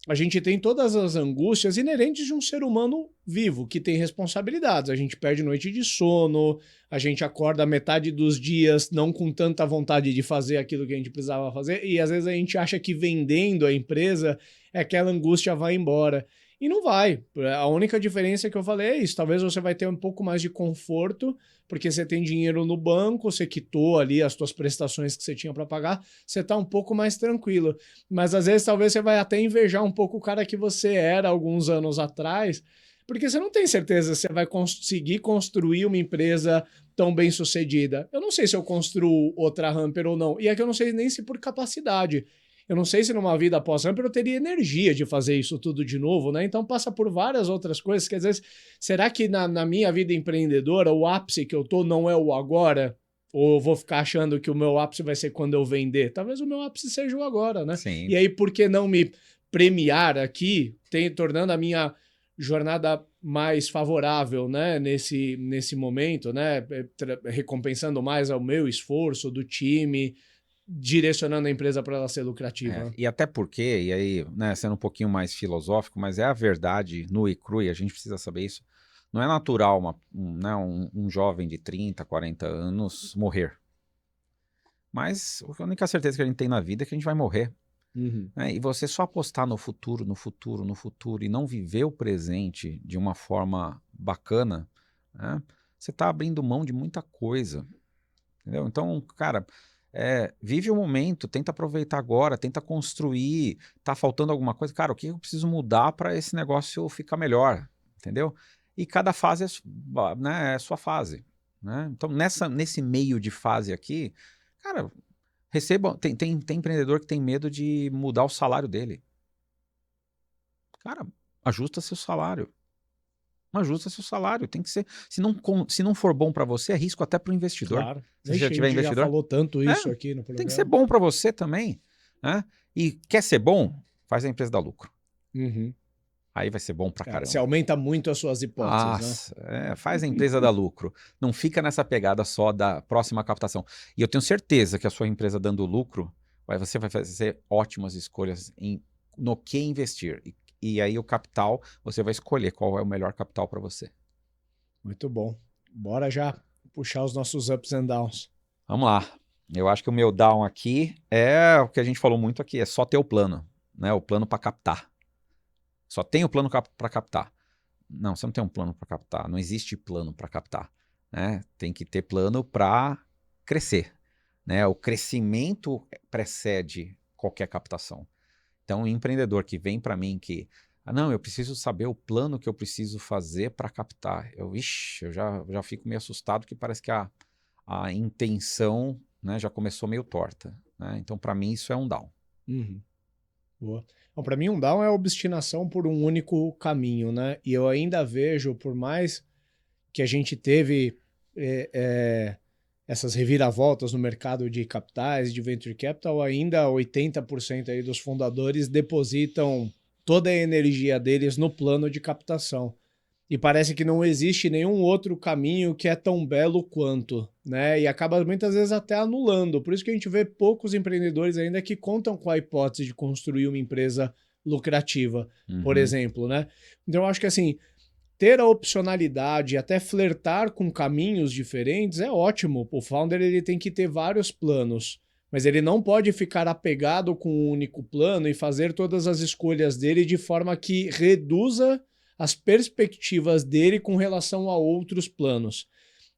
a gente tem todas as angústias inerentes de um ser humano vivo, que tem responsabilidades. A gente perde noite de sono, a gente acorda metade dos dias não com tanta vontade de fazer aquilo que a gente precisava fazer, e às vezes a gente acha que vendendo a empresa, aquela angústia vai embora. E não vai. A única diferença que eu falei é isso. Talvez você vai ter um pouco mais de conforto, porque você tem dinheiro no banco, você quitou ali as suas prestações que você tinha para pagar, você está um pouco mais tranquilo. Mas às vezes talvez você vai até invejar um pouco o cara que você era alguns anos atrás, porque você não tem certeza se você vai conseguir construir uma empresa tão bem sucedida. Eu não sei se eu construo outra Hamper ou não. E é que eu não sei nem se por capacidade. eu não sei se numa vida pós-Amper eu teria energia de fazer isso tudo de novo, né? Então passa por várias outras coisas, que às vezes, será que na minha vida empreendedora o ápice que eu tô não é o agora? Ou eu vou ficar achando que o meu ápice vai ser quando eu vender? Talvez o meu ápice seja o agora, né?
Sim.
E aí, por que não me premiar aqui, tornando a minha jornada mais favorável, né, nesse momento, né, recompensando mais ao meu esforço, do time, direcionando a empresa para ela ser lucrativa.
E até porque, e aí, né, sendo um pouquinho mais filosófico, mas é a verdade nua e crua, e a gente precisa saber isso, não é natural um jovem de 30, 40 anos morrer. Mas a única certeza que a gente tem na vida é que a gente vai morrer.
Uhum.
E você só apostar no futuro, no futuro, no futuro e não viver o presente de uma forma bacana, né, você está abrindo mão de muita coisa, entendeu? Então, cara, vive o momento, tenta aproveitar agora, tenta construir, tá faltando alguma coisa, cara, o que eu preciso mudar para esse negócio ficar melhor, entendeu? E cada fase né, é sua fase, né? Então, nesse meio de fase aqui, cara, tem empreendedor que tem medo de mudar o salário dele. Cara, ajusta seu salário. Ajusta seu salário. Tem que ser. Se não for bom para você, é risco até para o investidor.
Claro.
Se você já
Ixi, a
tiver
gente já
investidor,
falou tanto
é,
isso aqui no
tem que ser
programa.
bom para você também, né? E quer ser bom? Faz a empresa dar lucro.
Uhum.
Aí vai ser bom pra
Você
caramba.
aumenta muito as suas hipóteses, né?
Faz a empresa dar lucro. Não fica nessa pegada só da próxima captação. E eu tenho certeza que a sua empresa dando lucro, você vai fazer ótimas escolhas no que investir. E aí o capital, você vai escolher qual é o melhor capital para você.
Muito bom. Bora já puxar os nossos ups and downs.
Vamos lá. Eu acho que o meu down aqui é o que a gente falou muito aqui, é só ter o plano, né? O plano para captar. Só tem o plano para captar. Não, você não tem um plano para captar. Não existe plano para captar, né? Tem que ter plano para crescer, né? O crescimento precede qualquer captação. Então, um empreendedor que vem para mim que, não, eu preciso saber o plano que eu preciso fazer para captar. Eu já fico meio assustado, que parece que a intenção, né, já começou meio torta, né? Então, para mim, isso é um down.
Uhum. Boa. Bom, para mim, um down é a obstinação por um único caminho, né? E eu ainda vejo, por mais que a gente teve essas reviravoltas no mercado de capitais, de venture capital, ainda 80% aí dos fundadores depositam toda a energia deles no plano de captação. E parece que não existe nenhum outro caminho que é tão belo quanto, né? E acaba muitas vezes até anulando. Por isso que a gente vê poucos empreendedores ainda que contam com a hipótese de construir uma empresa lucrativa, por exemplo, né? Então eu acho que assim, ter a opcionalidade, até flertar com caminhos diferentes é ótimo. O founder ele tem que ter vários planos, mas ele não pode ficar apegado com um único plano e fazer todas as escolhas dele de forma que reduza as perspectivas dele com relação a outros planos.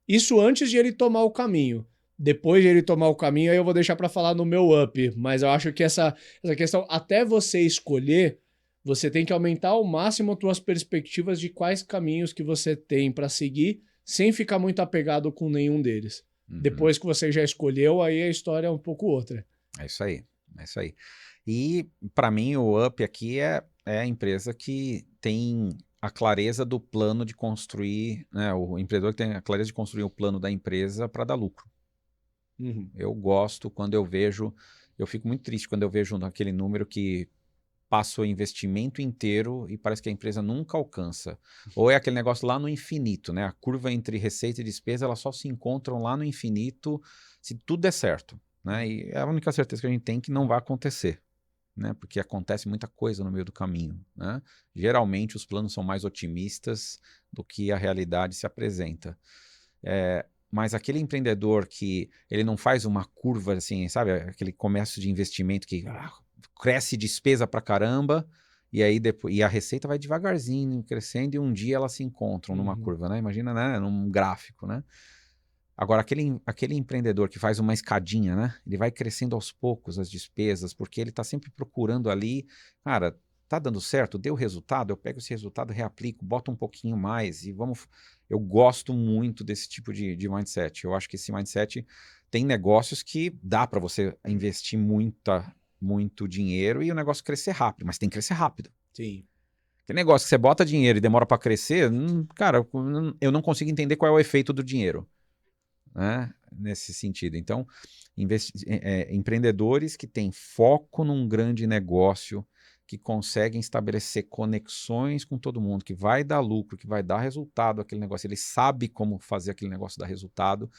Isso antes de ele tomar o caminho. Depois de ele tomar o caminho, aí eu vou deixar para falar no meu up, mas eu acho que essa questão, até você escolher, você tem que aumentar ao máximo as suas perspectivas de quais caminhos que você tem para seguir, sem ficar muito apegado com nenhum deles. Depois que você já escolheu, aí a história é um pouco outra.
É isso aí, é isso aí. E para mim o up aqui é a empresa que tem a clareza do plano de construir, né? O empreendedor que tem a clareza de construir o plano da empresa para dar lucro.
Uhum.
Eu gosto quando eu vejo, eu fico muito triste quando eu vejo aquele número que passa o investimento inteiro e parece que a empresa nunca alcança. Ou é aquele negócio lá no infinito, né? A curva entre receita e despesa, elas só se encontram lá no infinito se tudo der certo, né? E é a única certeza que a gente tem que não vai acontecer, né? Porque acontece muita coisa no meio do caminho, né? Geralmente os planos são mais otimistas do que a realidade se apresenta. Mas aquele empreendedor que ele não faz uma curva assim, sabe? Aquele comércio de investimento que cresce despesa pra caramba e aí depois, e a receita vai devagarzinho crescendo e um dia elas se encontram numa curva, né? Imagina, né? Num gráfico, né? Agora, aquele empreendedor que faz uma escadinha, né? Ele vai crescendo aos poucos as despesas, porque ele está sempre procurando ali, cara, tá dando certo, deu resultado, eu pego esse resultado, reaplico, boto um pouquinho mais e vamos. Eu gosto muito desse tipo de mindset. Eu acho que esse mindset tem negócios que dá para você investir muita muito dinheiro e o negócio crescer rápido, mas tem que crescer rápido.
Sim.
Aquele negócio que você bota dinheiro e demora para crescer, cara, eu não consigo entender qual é o efeito do dinheiro, né? Nesse sentido. Então, empreendedores que têm foco num grande negócio, que conseguem estabelecer conexões com todo mundo, que vai dar lucro, que vai dar resultado aquele negócio, ele sabe como fazer aquele negócio dar resultado,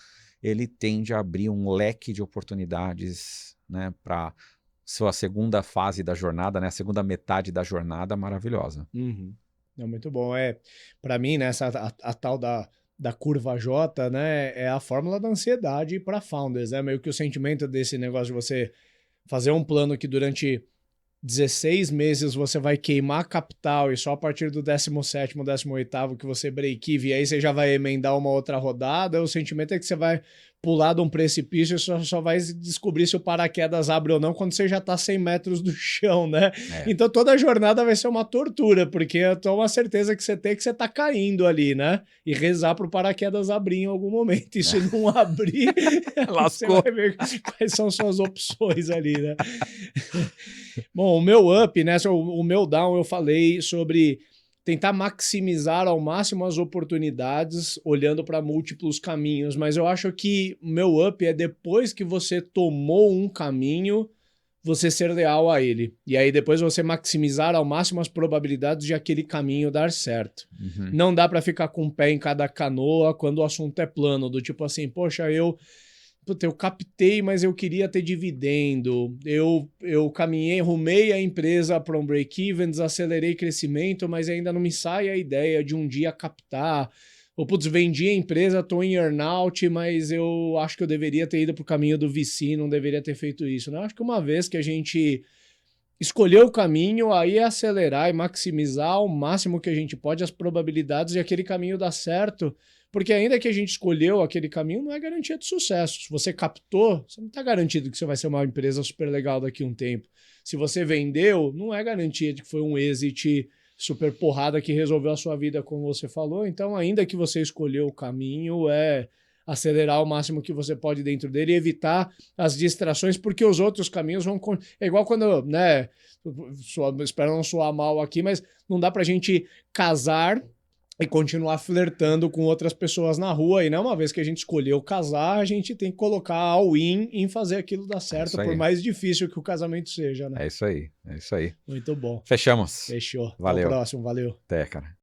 ele tende a abrir um leque de oportunidades, né, para sua segunda fase da jornada, né, a segunda metade da jornada maravilhosa.
Uhum. É muito bom. Para mim, né, a tal da curva J, né, é a fórmula da ansiedade para founders, né? Meio que o sentimento desse negócio de você fazer um plano que durante 16 meses você vai queimar capital e só a partir do 17º, 18º que você break-even, e aí você já vai emendar uma outra rodada, o sentimento é que você vai pular de um precipício e só vai descobrir se o paraquedas abre ou não quando você já tá 100 metros do chão, né? Então toda a jornada vai ser uma tortura, porque eu tô uma certeza que você tem que você tá caindo ali, né? E rezar pro paraquedas abrir em algum momento. E se não abrir, você vai ver quais são suas opções ali, né? Bom, o meu up, né? O meu down, eu falei sobre tentar maximizar ao máximo as oportunidades, olhando para múltiplos caminhos, mas eu acho que o meu up é depois que você tomou um caminho, você ser leal a ele. E aí depois você maximizar ao máximo as probabilidades de aquele caminho dar certo.
Uhum.
Não dá para ficar com o pé em cada canoa quando o assunto é plano, do tipo assim, poxa, eu captei, mas eu queria ter dividendo. Eu caminhei, rumei a empresa para um break-even, desacelerei crescimento, mas ainda não me sai a ideia de um dia captar. Ou, putz, vendi a empresa, estou em earnout, mas eu acho que eu deveria ter ido para o caminho do VC, não deveria ter feito isso. Né? Acho que uma vez que a gente escolher o caminho, aí é acelerar e maximizar o máximo que a gente pode as probabilidades de aquele caminho dar certo, porque ainda que a gente escolheu aquele caminho, não é garantia de sucesso. Se você captou, você não está garantido que você vai ser uma empresa super legal daqui a um tempo. Se você vendeu, não é garantia de que foi um exit super porrada que resolveu a sua vida, como você falou. Então, ainda que você escolheu o caminho, é acelerar o máximo que você pode dentro dele e evitar as distrações, porque os outros caminhos vão... É igual quando, né, espero não soar mal aqui, mas não dá pra gente casar e continuar flertando com outras pessoas na rua, e não, uma vez que a gente escolheu casar, a gente tem que colocar all-in em fazer aquilo dar certo, por mais difícil que o casamento seja, né?
É isso aí, é isso aí.
Muito bom.
Fechamos.
Fechou.
Valeu.
Até o próximo, valeu.
Até, cara.